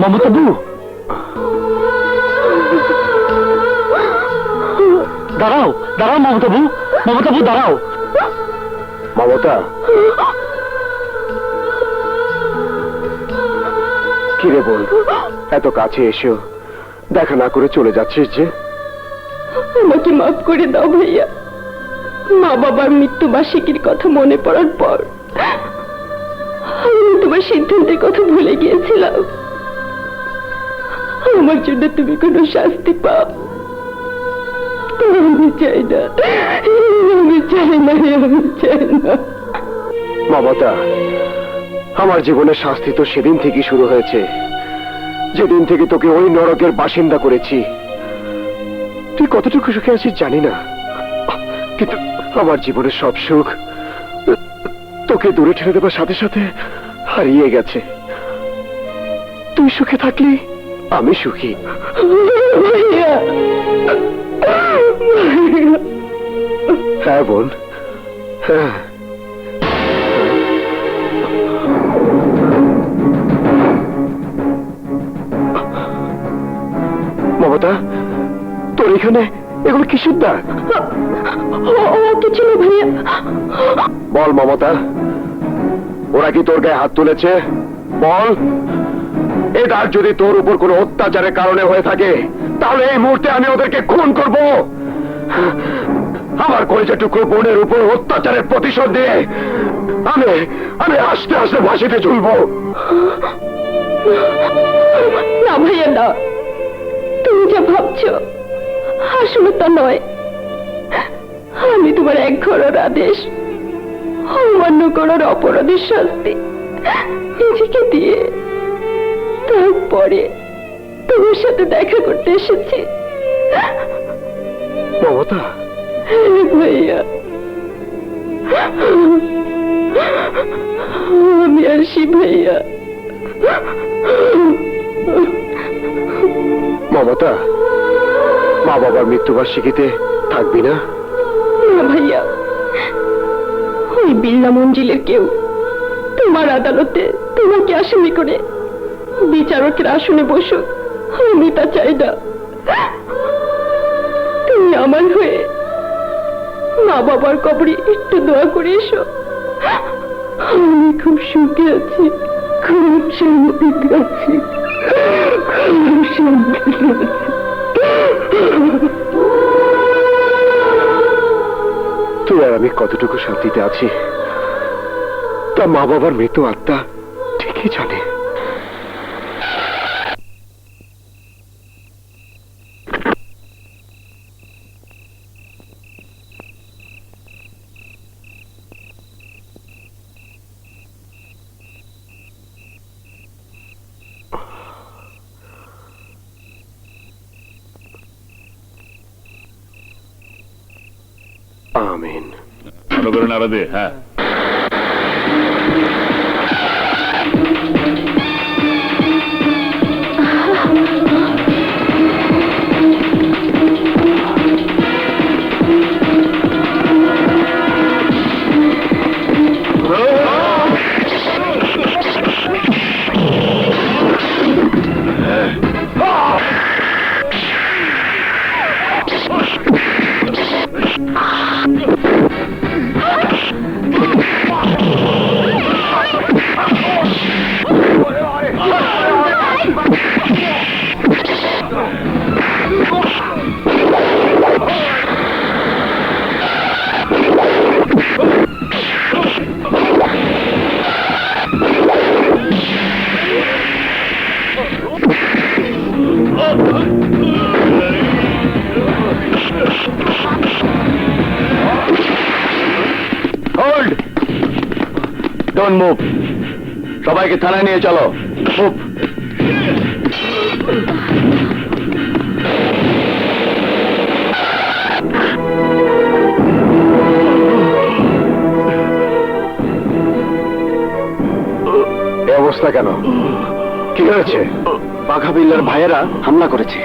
মমতা বুবু দাঁড়াও, দাঁড়াও মমতা বুবু, মমতা বুবু দাঁড়াও। মমতা, কিরে বল, এত কাছে এসেও দেখা না করে চলে যাচ্ছিস যে? আমাকে মাফ করে দাও ভাইয়া। মা বাবার মৃত্যুবার্ষিকীর কথা মনে পড়ার পর আমি তোমার সিদ্ধান্তের কথা ভুলে গিয়েছিলাম। আমার জন্য তুমি কোনো শাস্তি পাও, আমি চাই না, আমি চাই না, আমি চাই না। মমতা, আমার জীবনের শাস্তি তো সেদিন থেকে শুরু হয়েছে, যেদিন থেকে তোকে ওই নরকের বাসিন্দা করেছি। তুই কতটুকু সুখে আছিস জানি না, কিন্তু আমার জীবনের সব সুখ তোকে দূরে ঠেলে দেবার সাথে সাথে হারিয়ে গেছে। তুই সুখে থাকলি আমি সুখী। হ্যাঁ বোন, হ্যাঁ। মমতা, তোর এখানে এগুলো কিসের দাগ? কিছু না ভাইয়া। বল মমতা, ওরা কি তোর গায়ে হাত তুলেছে? বল। এ দাগ যদি তোর উপর কোনো অত্যাচারের কারণে হয়ে থাকে, তাহলে এই মুহূর্তে আমি ওদেরকে খুন করব। আমার কলেজের টুকরো বোনের উপর অত্যাচারের প্রতিশোধ দিয়ে আমি আমি আস্তে আস্তে ফাঁসিতে ঝুলবো। না ভাইয়া না, তুমি যা ভাবছো আসলে তা নয়। আমি তোমার এক ঘরের আদেশ অমান্য করার অপরাধের শাস্তি নিজেকে দিয়ে তারপরে তোমার সাথে দেখা করতে এসেছি। মমতা, ভাইয়া, আমি আসি ভাইয়া। মমতা, মা বাবার মৃত্যুবার্ষিকীতে থাকবি না? না ভাইয়া, ওই বিল্লা মঞ্জিলের কেউ তোমার আদালতে তোমাকে আসামি করে বিচারকের আসনে বসো, আমি তা চাই না। তুমি আমার হয়ে মা বাবার কবরে একটু দোয়া করে এসো। আমি খুব সুখে আছি, খুব শান্তিতে আছি, খুব শান্তিতে আছি। তুই আর আমি কতটুকু শান্তিতে আছি তা মা বাবার মৃত আত্মা ঠিকই জানে। আমিন। ভালো করে নাড়া দে। হ্যাঁ, হোল্ড, ডোন্ট মুভ। সবাইকে থানায় নিয়ে চলো। মুভ। এই অবস্থা কেন? কি হয়েছে? বাঘা বিল্লার ভাইয়েরা হামলা করেছে।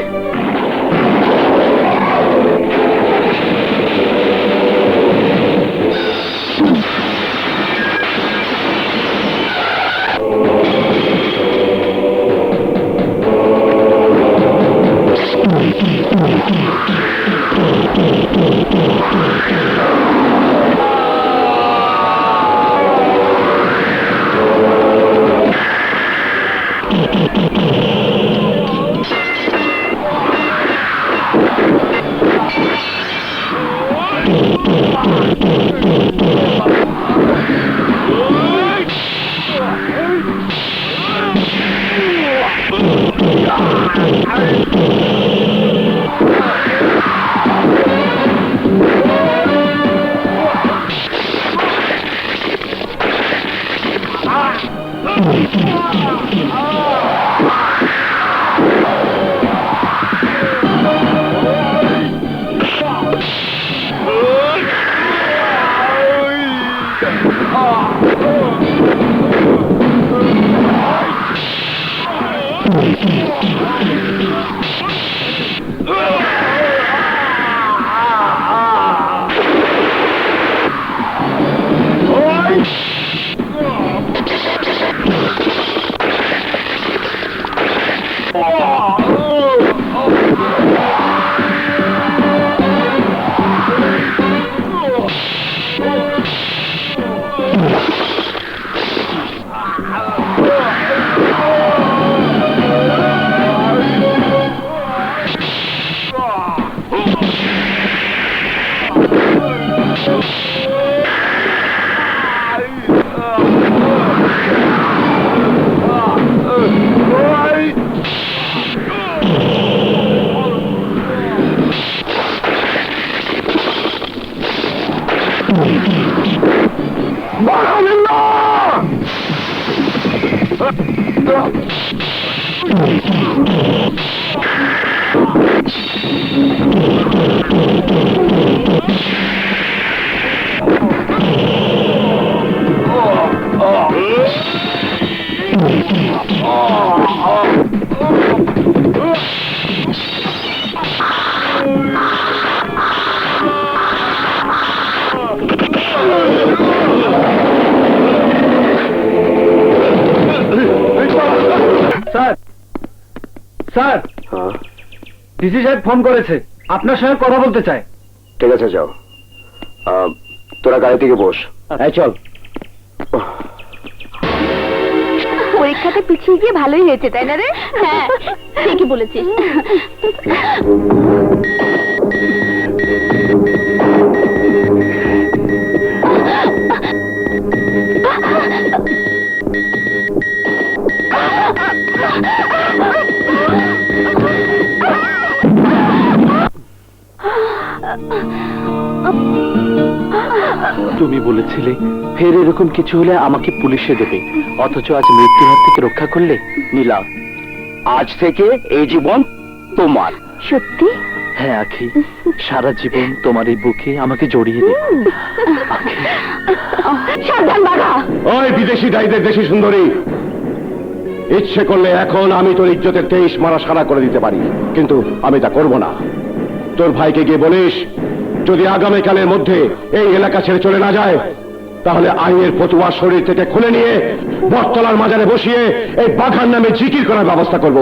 স্যার, স্যার, ডিসি সাহেব ফোন করেছে, আপনার সঙ্গে কথা বলতে চায়। ঠিক আছে, যাও। তোরা গাড়ি থেকে বস। এই চল। পরীক্ষাটা পিছিয়ে গিয়ে ভালোই হয়েছে, তাই না রে? হ্যাঁ, ঠিকই বলেছিস। তুমি বলেছিলে ফের এরকম কিছু হলে আমাকে পুলিশে দেবে, অথচ আজ মৃত্যুর হাত থেকে রক্ষা করলে। নীলা, আজ থেকে এই জীবন তোমার। সত্যি? হ্যাঁ আখি, সারা জীবন তোমার এই বুকে আমাকে জড়িয়ে দে। আখি, সাবধান বাঘা। ওই বিদেশি দায়ীদের দেশি সুন্দরী, ইচ্ছে করলে এখন আমি তোর ইজ্জতের 23 মারা সারা করে দিতে পারি, কিন্তু আমি তা করব না। তোর ভাইকে গিয়ে বলিস, যদি আগামীকালের মধ্যে এই এলাকা ছেড়ে চলে না যায়, তাহলে আইনের ফতুয়া শরীর থেকে খুলে নিয়ে বটতলার মাজারে বসিয়ে এই বাঘার নামে জিকির করার ব্যবস্থা করব।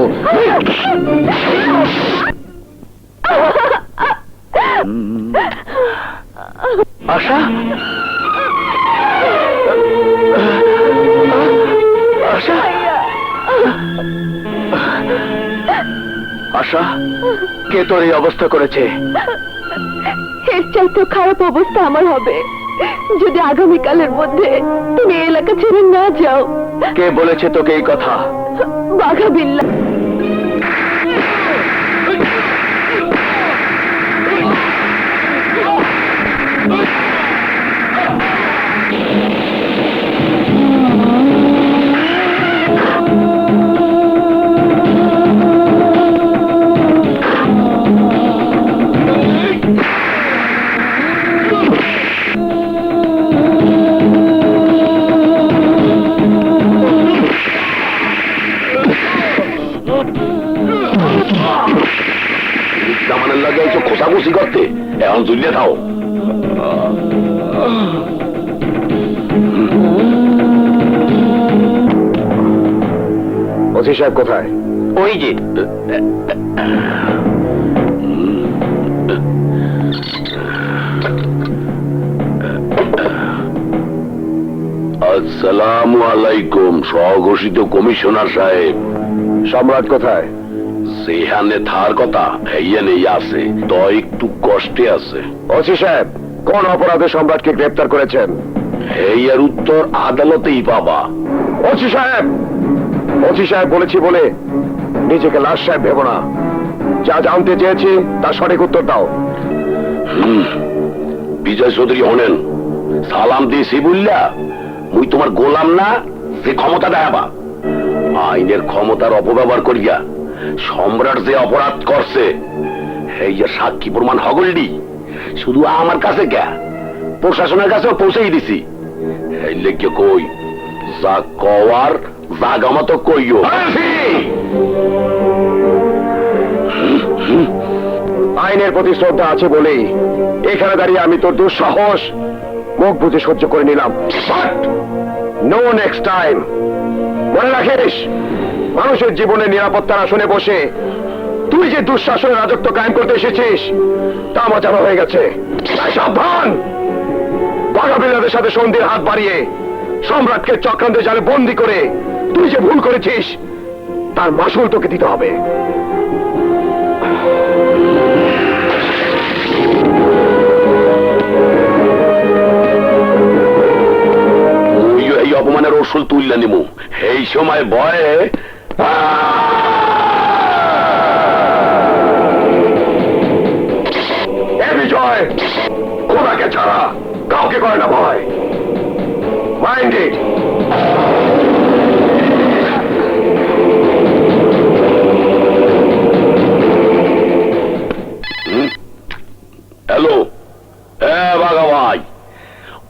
আশা, আশা, আশা, কে তোর এই অবস্থা করেছে? এর চাইতে খারাপ অবস্থা আমার হবে যদি আগামীকালের মধ্যে তুমি এই এলাকা ছেড়ে না যাও। কে বলেছে তোকে এই কথা? বাঘা বিল্লা। জামানের লাগে একটু খোসাখুসি করতে, এখন জুলিয়ে থাও। ওসি সাহেব কোথায়? ওই যে। আসসালামু আলাইকুম স্বঘোষিত কমিশনার সাহেব। সম্রাট কোথায়? সেখানে থার কথা এইখানে আছে, তো একটু কষ্টে আছে। ওসি সাহেব, কোন অপরাধে সম্রাটকে গ্রেপ্তার করেছেন? এই এর উত্তর আদালতেই পাবা। ওসি সাহেব, ওসি সাহেব বলেছি বলে নিজেকে লাশ সাহেব ভেবো না। যা জানতে চেয়েছি তার সঠিক উত্তর দাও। বিজয় চৌধুরী হনেন, সালাম দিয়েছি বুঝলা, মুই তোমার গোলাম না যে ক্ষমতা দেখাবা। আইনের ক্ষমতার অপব্যবহার করিয়া সম্রাট যে অপরাধ করছে এই যে সাক্ষী প্রমাণ হগলডি শুধু আমার কাছে কে, প্রশাসনের কাছেও পৌঁছেই দিছি। এই লেগে কই, যা কওয়ার জাগা মতো কইও। আইনের প্রতি শ্রদ্ধা আছে বলেই এখানে দাঁড়িয়ে আমি তোর দুঃসাহস মুখ বুঝে সহ্য করে নিলাম। No next time. মনে রাখিস, মানুষের জীবনের নিরাপত্তার আসনে বসে তুই যে দুঃশাসনের রাজত্ব কায়েম করতে এসেছিস তা আমার জানা হয়ে গেছে। তাই সাবধান। বাঘা বিল্লাদের সাথে সন্ধির হাত বাড়িয়ে সম্রাটকে চক্রান্তের জালে বন্দী করে তুই যে ভুল করেছিস তার মাসুল তোকে দিতে হবে। এই অপমানের ওষুধ তুললে নিমু, এই সময় ভয়ে বিজয় খোদাকে ছাড়া কাউকে করে না ভয়। Mind it. হ্যালো, হ্যাঁ বাঘা ভাই,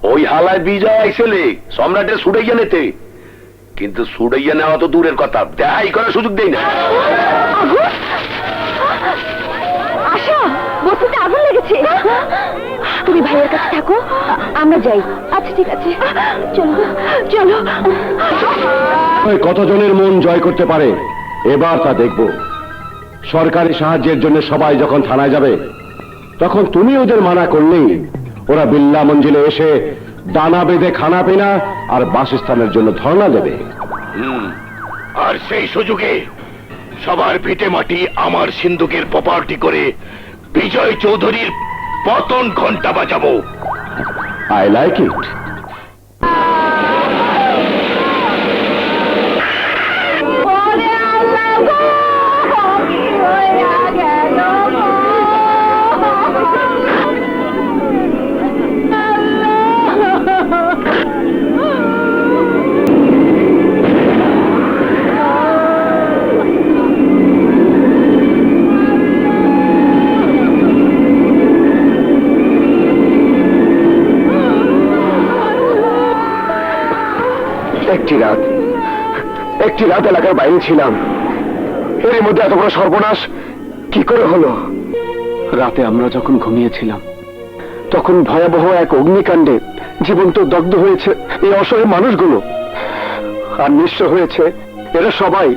ওই হালায় বিজয় আইসেলে সম্রাটের ছুটে গিয়ে নিতে, কিন্তু ছুটে গিয়ে নেওয়া তো দূরের কথা, দেখাই করার সুযোগ দেই না। আশা, বস্তুতে আগুন লেগেছে। তুমি ভাইয়ের কাছে থাকো, আমরা যাই। আচ্ছা ঠিক আছে, চলো চলো। কতজনের মন জয় করতে পারে এবার তা দেখব। সরকারি সাহায্যের জন্য সবাই যখন থানায় যাবে তখন তুমি ওদের মানা করলেই ওরা বিল্লা মঞ্জিলে এসে দানা বেঁধে খানা পিনা আর বাসস্থানের জন্য ধর্ণা দেবে। আর সেই সুযোগে সবার ভিটে মাটি আমার সিন্ধুকের প্রপার্টি করে বিজয় চৌধুরীর পতন ঘন্টা বাজাবো। I like it. একটি রাত এলাকার বাইরে ছিলাম, এর মধ্যে এত বড় সর্বনাশ কি করে হলো? রাতে আমরা যখন ঘুমিয়েছিলাম তখন ভয়াবহ এক অগ্নিকাণ্ডে জীবন্ত দগ্ধ হয়েছে এই অসহায় মানুষগুলো, আর নিঃস্ব হয়েছে এরা সবাই।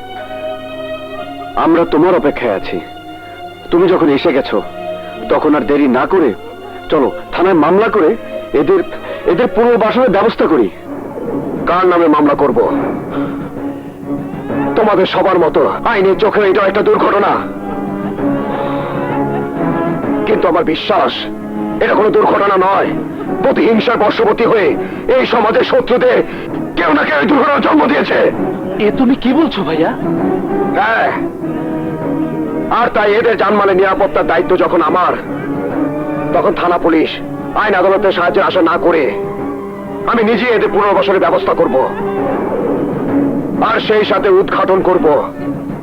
আমরা তোমার অপেক্ষায় আছি। তুমি যখন এসে গেছো তখন আর দেরি না করে চলো থানায় মামলা করে এদের এদের পুনর্বাসনের ব্যবস্থা করি। কার নামে মামলা করব? তোমাদের সবার মতো আইনের চোখে এটা একটা দুর্ঘটনা, কিন্তু আমার বিশ্বাস এটা কোনো দুর্ঘটনা নয়। প্রতিহিংসার বশবর্তী হয়ে এই সমাজের শত্রুদের কেউ না কেউ এই দুর্ঘটনার জন্ম দিয়েছে। এ তুমি কি বলছো ভাইয়া? হ্যাঁ, আর তাই এদের জানমালের নিরাপত্তার দায়িত্ব যখন আমার, তখন থানা পুলিশ আইন আদালতের সাহায্যে আশা না করে আমি নিজে এদের পুনর্বাসনের ব্যবস্থা করব, আর সেই সাথে উদ্ঘাটন করব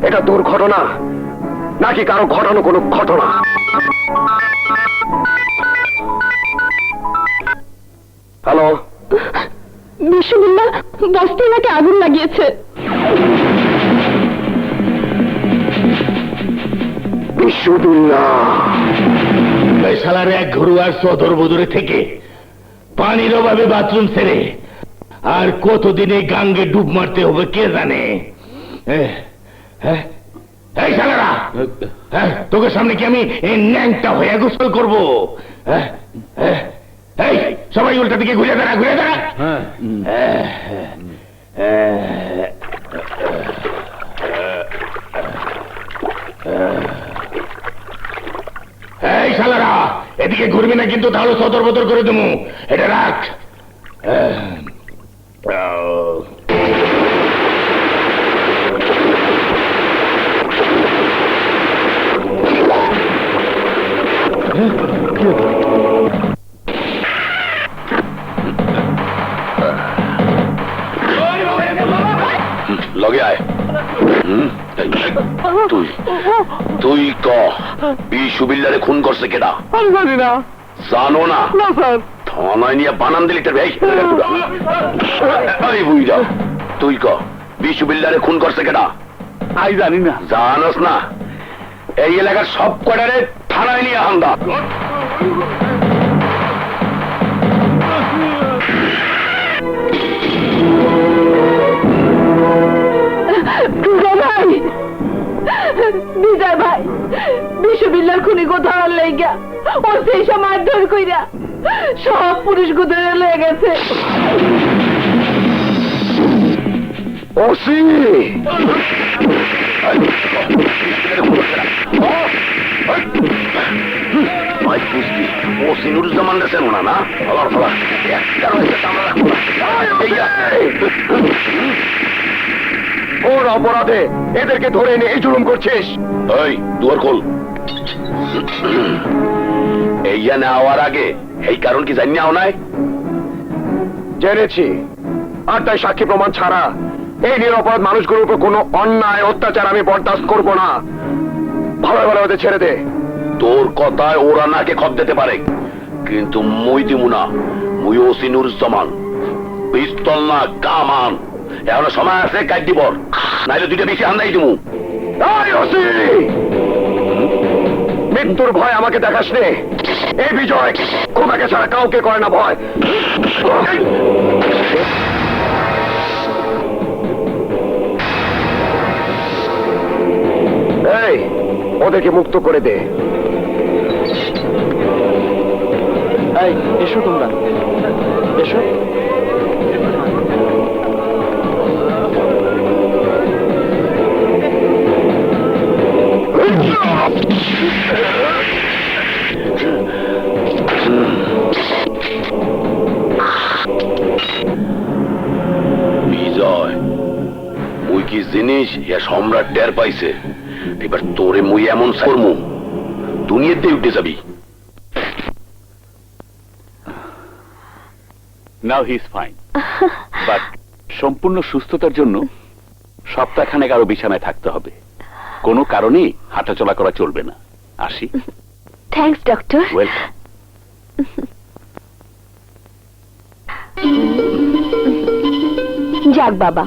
এটা দুর্ঘটনা নাকি কারো ঘটানো কোনো ঘটনা। হ্যালো, বিশ্ববিল্লাহ বস্তি এলাকায় আগুন লাগিয়েছে। বিশ্ববিল্লাহ শালার এক ঘরুয়ার সদর বদরে থেকে পানির অভাবে বাথরুম ছেড়ে আর কতদিনে গাঙ্গে ডুব মারতে হবে কে জানে। এই শালারা, তোকে সামনে কি আমি ন্যাংটা হয়ে গোসল করবো? এই সবাই উল্টা দিকে ঘুরে দাঁড়া, ঘুরে দাঁড়া। এই শালারা এদিকে ঘুরবি না কিন্তু, তাহলে সদর বদর করে দেবো। এটা রাখ। লগে আয়। তুই তুই ক বিশুবিল্লারে খুন করছে কেডা? আমি জানি না। জানো না? না স্যার। থানায় নিয়ে বানান দিলি তোর ভাই। বুঝা তুই ক বিশুবিল্লারে খুন করছে কেডা? আমি জানি না। জানোস না? এই এলাকার সব কটারে থানায় নিয়ে হামদা। ভাই, বিজয় ভাই, বিশ্ববিল্লার খুনি কোথাও লেগা ও সেই সব মারধর কইরা সব পুরুষ গুদরে লয়ে গেছে। ওসি ওসি নুরুজ্জামান দেশেন ওনা না? ওর অপরাধে এদেরকে ধরে এনে এই জুলুম করছিস? এই দুয়ার খোল। এই নেওয়ার আগে এই কারণ কি জানি নাও নাই? জেনেছি, আর তাই সাক্ষী প্রমাণ ছাড়া এই নিরপরাধ মানুষগুলোর উপর কোনো অন্যায় অত্যাচার আমি বরদাস্ত করব না। ভালো ভালো ওদের ছেড়ে দে। তোর কথায় ওরা নাকে খত দিতে পারে, কিন্তু মুই দিমু না। মুই ওসি নুরুজ্জামান, পিস্তল না কামান। এখন সময় আছে কাট দিবর, নাইলে দুইটা বেশি হান্দাই দিমু। মৃত্যুর ভয় আমাকে দেখাস নে। এই বিজয় খোদাকে ছাড়া কাউকে করে না ভয়। এই ওদেরকে মুক্ত করে দে। এই এসো তোমরা, এসো। বিজয়, মুই কি জিনিস এ সম্রাট টের পাইছে। এবার তোরে মুই এমন করমু দুনিয়াতে উঠে যাবি। নাও হি ইজ ফাইন, বাট সম্পূর্ণ সুস্থতার জন্য সপ্তাহখানেক আরো বিছানায় থাকতে হবে। কোনো কারণেই হাঁটাচলা করা চলবে না। আসি। Thanks doctor. ওয়েলকাম। যাক বাবা,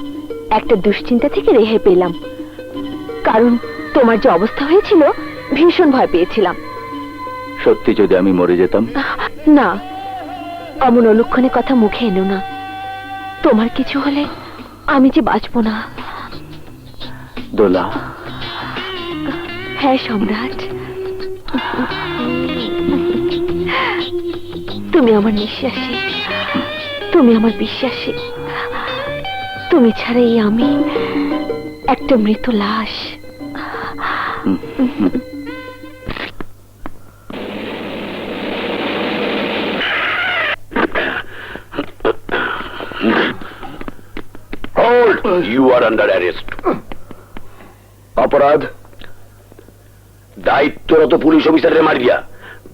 একটা দুশ্চিন্তা থেকে রেহাই পেলাম। কারণ তোমার যে অবস্থা হয়েছিল, ভীষণ ভয় পেয়েছিলাম। সত্যি যদি আমি মরে যেতাম? না, অমন অলক্ষণের কথা মুখে এনো না। তোমার কিছু হলে আমি যে বাঁচবো না। দোলা, হ্যাঁ সম্রাট, তুমি আমার নিঃশ্বাসী, তুমি আমার বিশ্বাসী। তুমি ছাড়াই আমি একটা মৃত লাশ। Hold! You are under arrest. অপরাধ দায়িত্বরত পুলিশ অফিসারের মারিয়া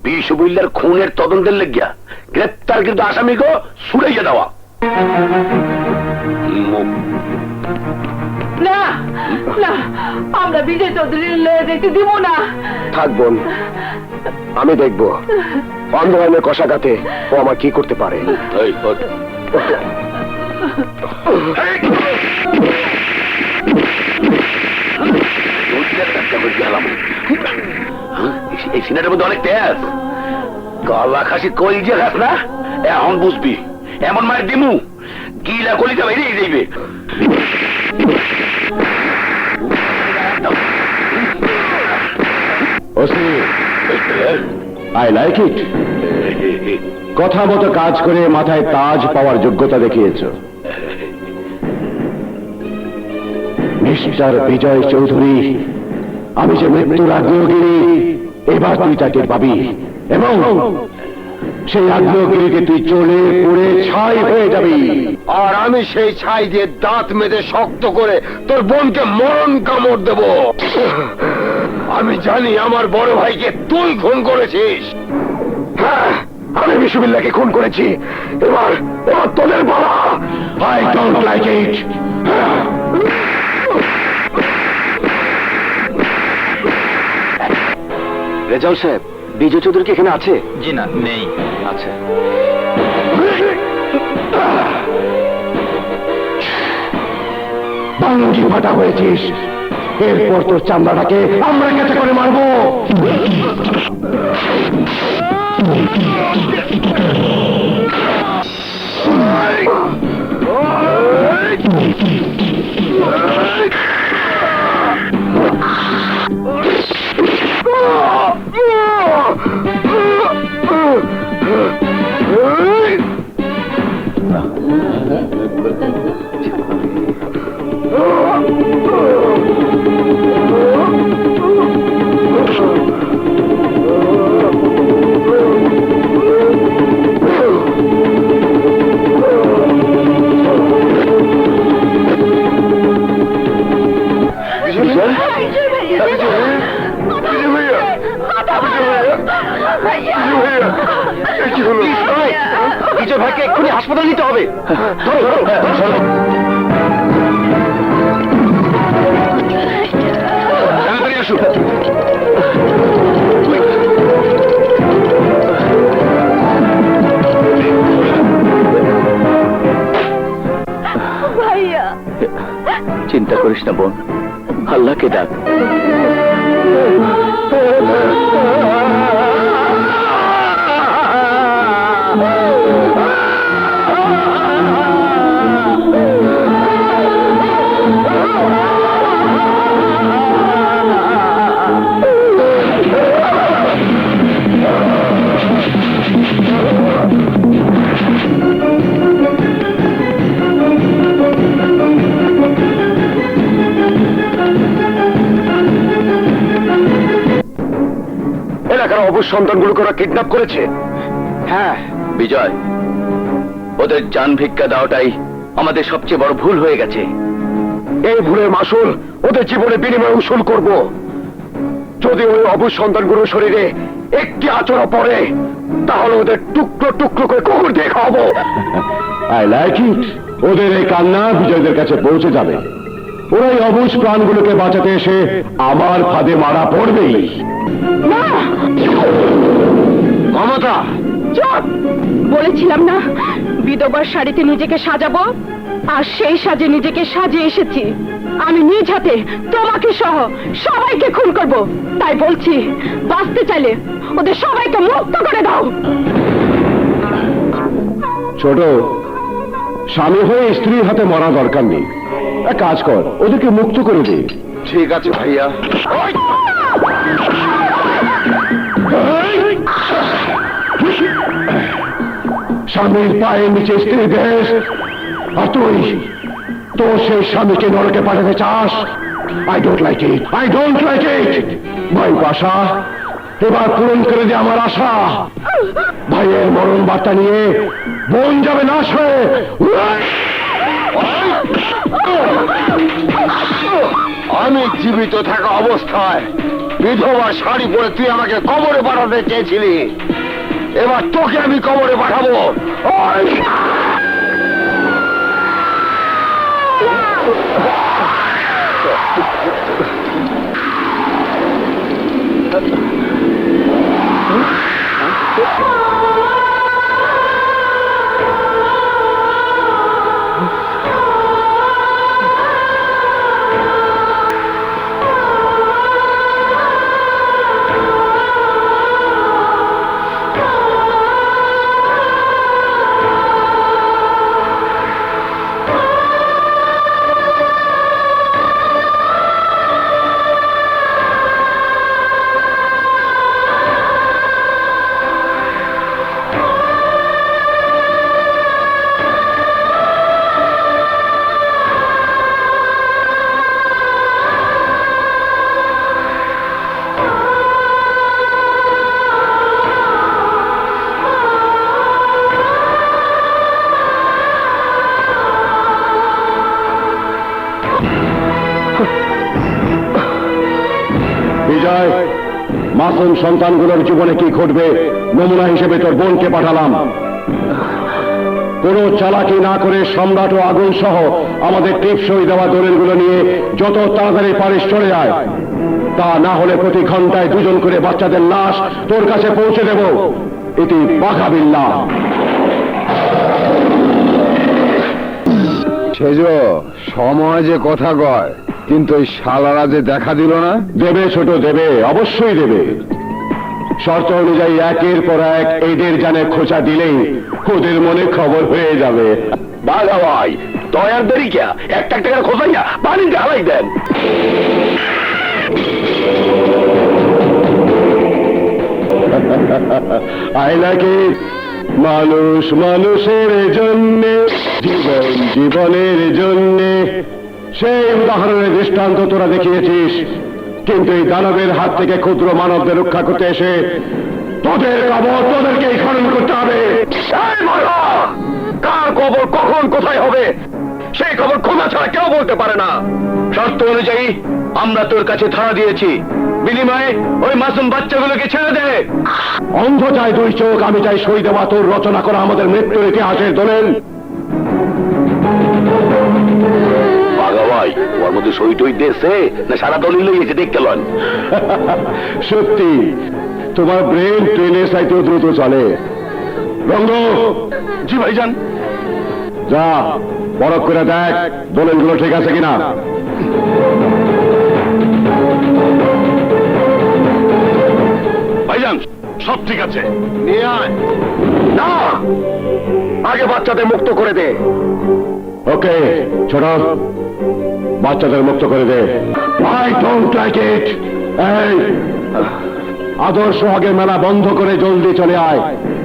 বিশ্ববিদ্যালয়ের খুনের তদন্তের লেগিয়া গ্রেপ্তার কিন্তু আসামিকে ছুড়াইয়া দেওয়া। না না, আমরা বিজয় চৌধুরীর লয়ে যেতে দিব না। থাক বোন, আমি দেখব অন্ধকারের কষাঘাতে ও আমার কি করতে পারে। এই সিনেটার মধ্যে অনেক তেজ, গলা খাসি কলিজা খাস না, এখন বুঝবি। এমন মায়ের দিমু গিলা কলিজা বাইরে যাইবে। আই লাইক ইট। কথা মতো কাজ করে মাথায় তাজ পাওয়ার যোগ্যতা দেখিয়েছ। মিস্টার বিজয় চৌধুরী, আমি যে মৃত্যুর আগ্নেয়গিরি, এবার তুই তাকে পাবি, এবং সেই আগ্নেয়গিরিকে তুই চলে পুড়ে ছাই হয়ে যাবি। আর আমি সেই ছাই দিয়ে দাঁত মেজে শক্ত করে তোর বোনকে মরণ কামড় দেব। আমি জানি আমার বড় ভাইকে তুই খুন করেছিস। হ্যাঁ, আমি বিশ্ববিদ্যালয়কে খুন করেছি। এবার এবার তোদের বলা। আই ডোন্ট লাইক ইট। রেজাউল সাহেব, বিজয় চৌধুরী কি এখানে আছে? জি না, নেই। আচ্ছা, বাঙ্গি ফাটা হয়েছিস, এরপর তোর চামড়াটাকে আমরা কেটে করে মারবো। বিজয় ভাইকে এক্ষুনি হাসপাতালে নিতে হবে। ধরো ধরো ধরো। তাড়াতাড়ি আসো। ভাইয়া, চিন্তা করিস না বোন, আল্লাহকে ডাক। এলাকার অবশ সন্তানগুলোকে ওরা কিডন্যাপ করেছে। হ্যাঁ বিজয়, ওদের জান ভিক্ষা দেওয়াটাই আমাদের সবচেয়ে বড় ভুল হয়ে গেছে। এই ভুলের মাসুল ওদের জীবনে বিনিময়ে উসুল করব। যদি ওই অবশ সন্তানগুলোর শরীরে একটি আচরণ পড়ে, তাহলে ওদের টুকরো টুকরো করে কুকুর দিয়ে খাওয়াবো। আই লাইক ইট। ওদের এই কান্না বিজয়দের কাছে পৌঁছে যাবে। ওরা এই অবুঝ প্রাণগুলোকে বাঁচাতে এসে আমার ফাঁদে মারা পড়বেই। মমতা, চুপ! বলেছিলাম না বিধবার শাড়িতে নিজেকে সাজাবো। আর সেই সাজে নিজেকে সাজিয়ে এসেছি। আমি নিজ হাতে তোমাকে সহ সবাইকে খুন করব। তাই বলছি, বাঁচতে চাইলে ওদের সবাইকে মুক্ত করে দাও। ছোট, স্বামী হয়ে স্ত্রীর হাতে মরা দরকার নেই। এক কাজ কর, ওদেরকে মুক্ত করে দে। ঠিক আছে ভাইয়া। স্বামীর পায়ের নিচে স্ত্রী দেশ, আর তুই তোর সেই স্বামীকে নরকে পাঠাতে চাস? I don't like it, I don't like ইট। ভাই আশা, এবার পূরণ করে দে আমার আশা। ভাইয়ের মরণ বার্তা নিয়ে বোন যাবে নাশ হয়ে। আমি জীবিত থাকা অবস্থায় বিধবা শাড়ি পরে তুই আমাকে কবরে পাঠাতে চেয়েছিলি, এবার তোকে আমি কবরে পাঠাবো। বিজয়, মাসুম সন্তানগুলোর জীবনে কি ঘটবে নমুনা হিসেবে তোর বোনকে পাঠালাম। কোনো চালাকি না করে সম্রাট ও আগুন সহ আমাদের টিপসই দেওয়া দলিলগুলো নিয়ে যত তাড়াতাড়ি পারিস চলে আয়। তা না হলে প্রতি ঘন্টায় 2 জন করে বাচ্চাদের লাশ তোর কাছে পৌঁছে দেব। এটি বাঘাবিল্লাহ। সেজ সময় যে কথা কয়, কিন্তু ওই শালারা যে দেখা দিল না। দেবে ছোট, দেবে, অবশ্যই দেবে। শর্ত অনুযায়ী একের পর এক এদের জানে খোঁচা দিলেই ওদের মনে খবর হয়ে যাবে। বাঘা ভাই, দয়ার দেরি কে, একটা একটা করে খোঁজাইয়া পানিতে হালাই দেন। আই লাইক ইট। মানুষ মানুষের জন্যে, জীবন জীবনের জন্যে, সেই উদাহরণের দৃষ্টান্ত তোরা দেখিয়েছিস। কিন্তু এই দানবের হাত থেকে ক্ষুদ্র মানবদের রক্ষা করতে এসে তোদের কবর তোদেরকেই খনন করতে হবে। কার কবর কখন কোথায় হবে সেই খবর খোঁজা ছাড়া কেউ বলতে পারে না। শর্ত অনুযায়ী আমরা তোর কাছে ধারা দিয়েছি, বিনিময়ে ওই মাসুম বাচ্চাগুলোকে ছেড়ে দে। অন্ধ চাই 2 চোখ, আমি চাই সই দেওয়া তোর রচনা করা আমাদের মৃত্যুর ইতিহাসের দলিল। বাঘা ভাই, ওর মধ্যে সই টই দেশে না সারা দলিল লইয়েছে দেখতে লন। সত্যি তোমার ব্রেন ট্রেনের চাইতেও দ্রুত চলে। রঙ্গ, জি ভাইজান। যা বরফ করে দেখ দলিলগুলো ঠিক আছে কিনা। ভাইজান, সব ঠিক আছে, নিয়ে আয়। না, আগে বাচ্চাদের মুক্ত করে দে। ওকে ছোট, বাচ্চাদের মুক্ত করে দে। I don't like it. এই আদর্শ আগের মেলা বন্ধ করে জলদি চলে আয়,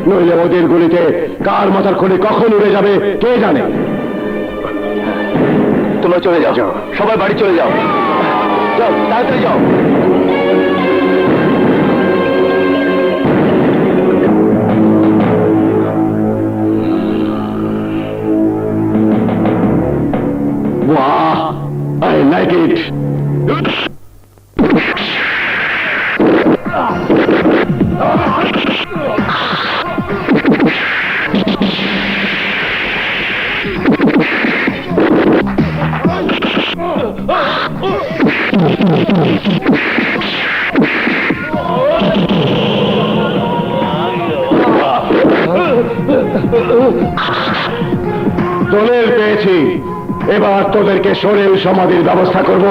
নইলে ওদের গুলিতে কার মাথার খুলি কখন উড়ে যাবে কে জানে। তোমরা চলে যাও, সবাই বাড়ি চলে যাও। যাও, তাড়াতাড়ি যাও। বাহ, আই লাইক ইট। দলের পেয়েছি, এবার তোদেরকে শরীর সমাধির ব্যবস্থা করব।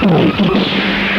Oh,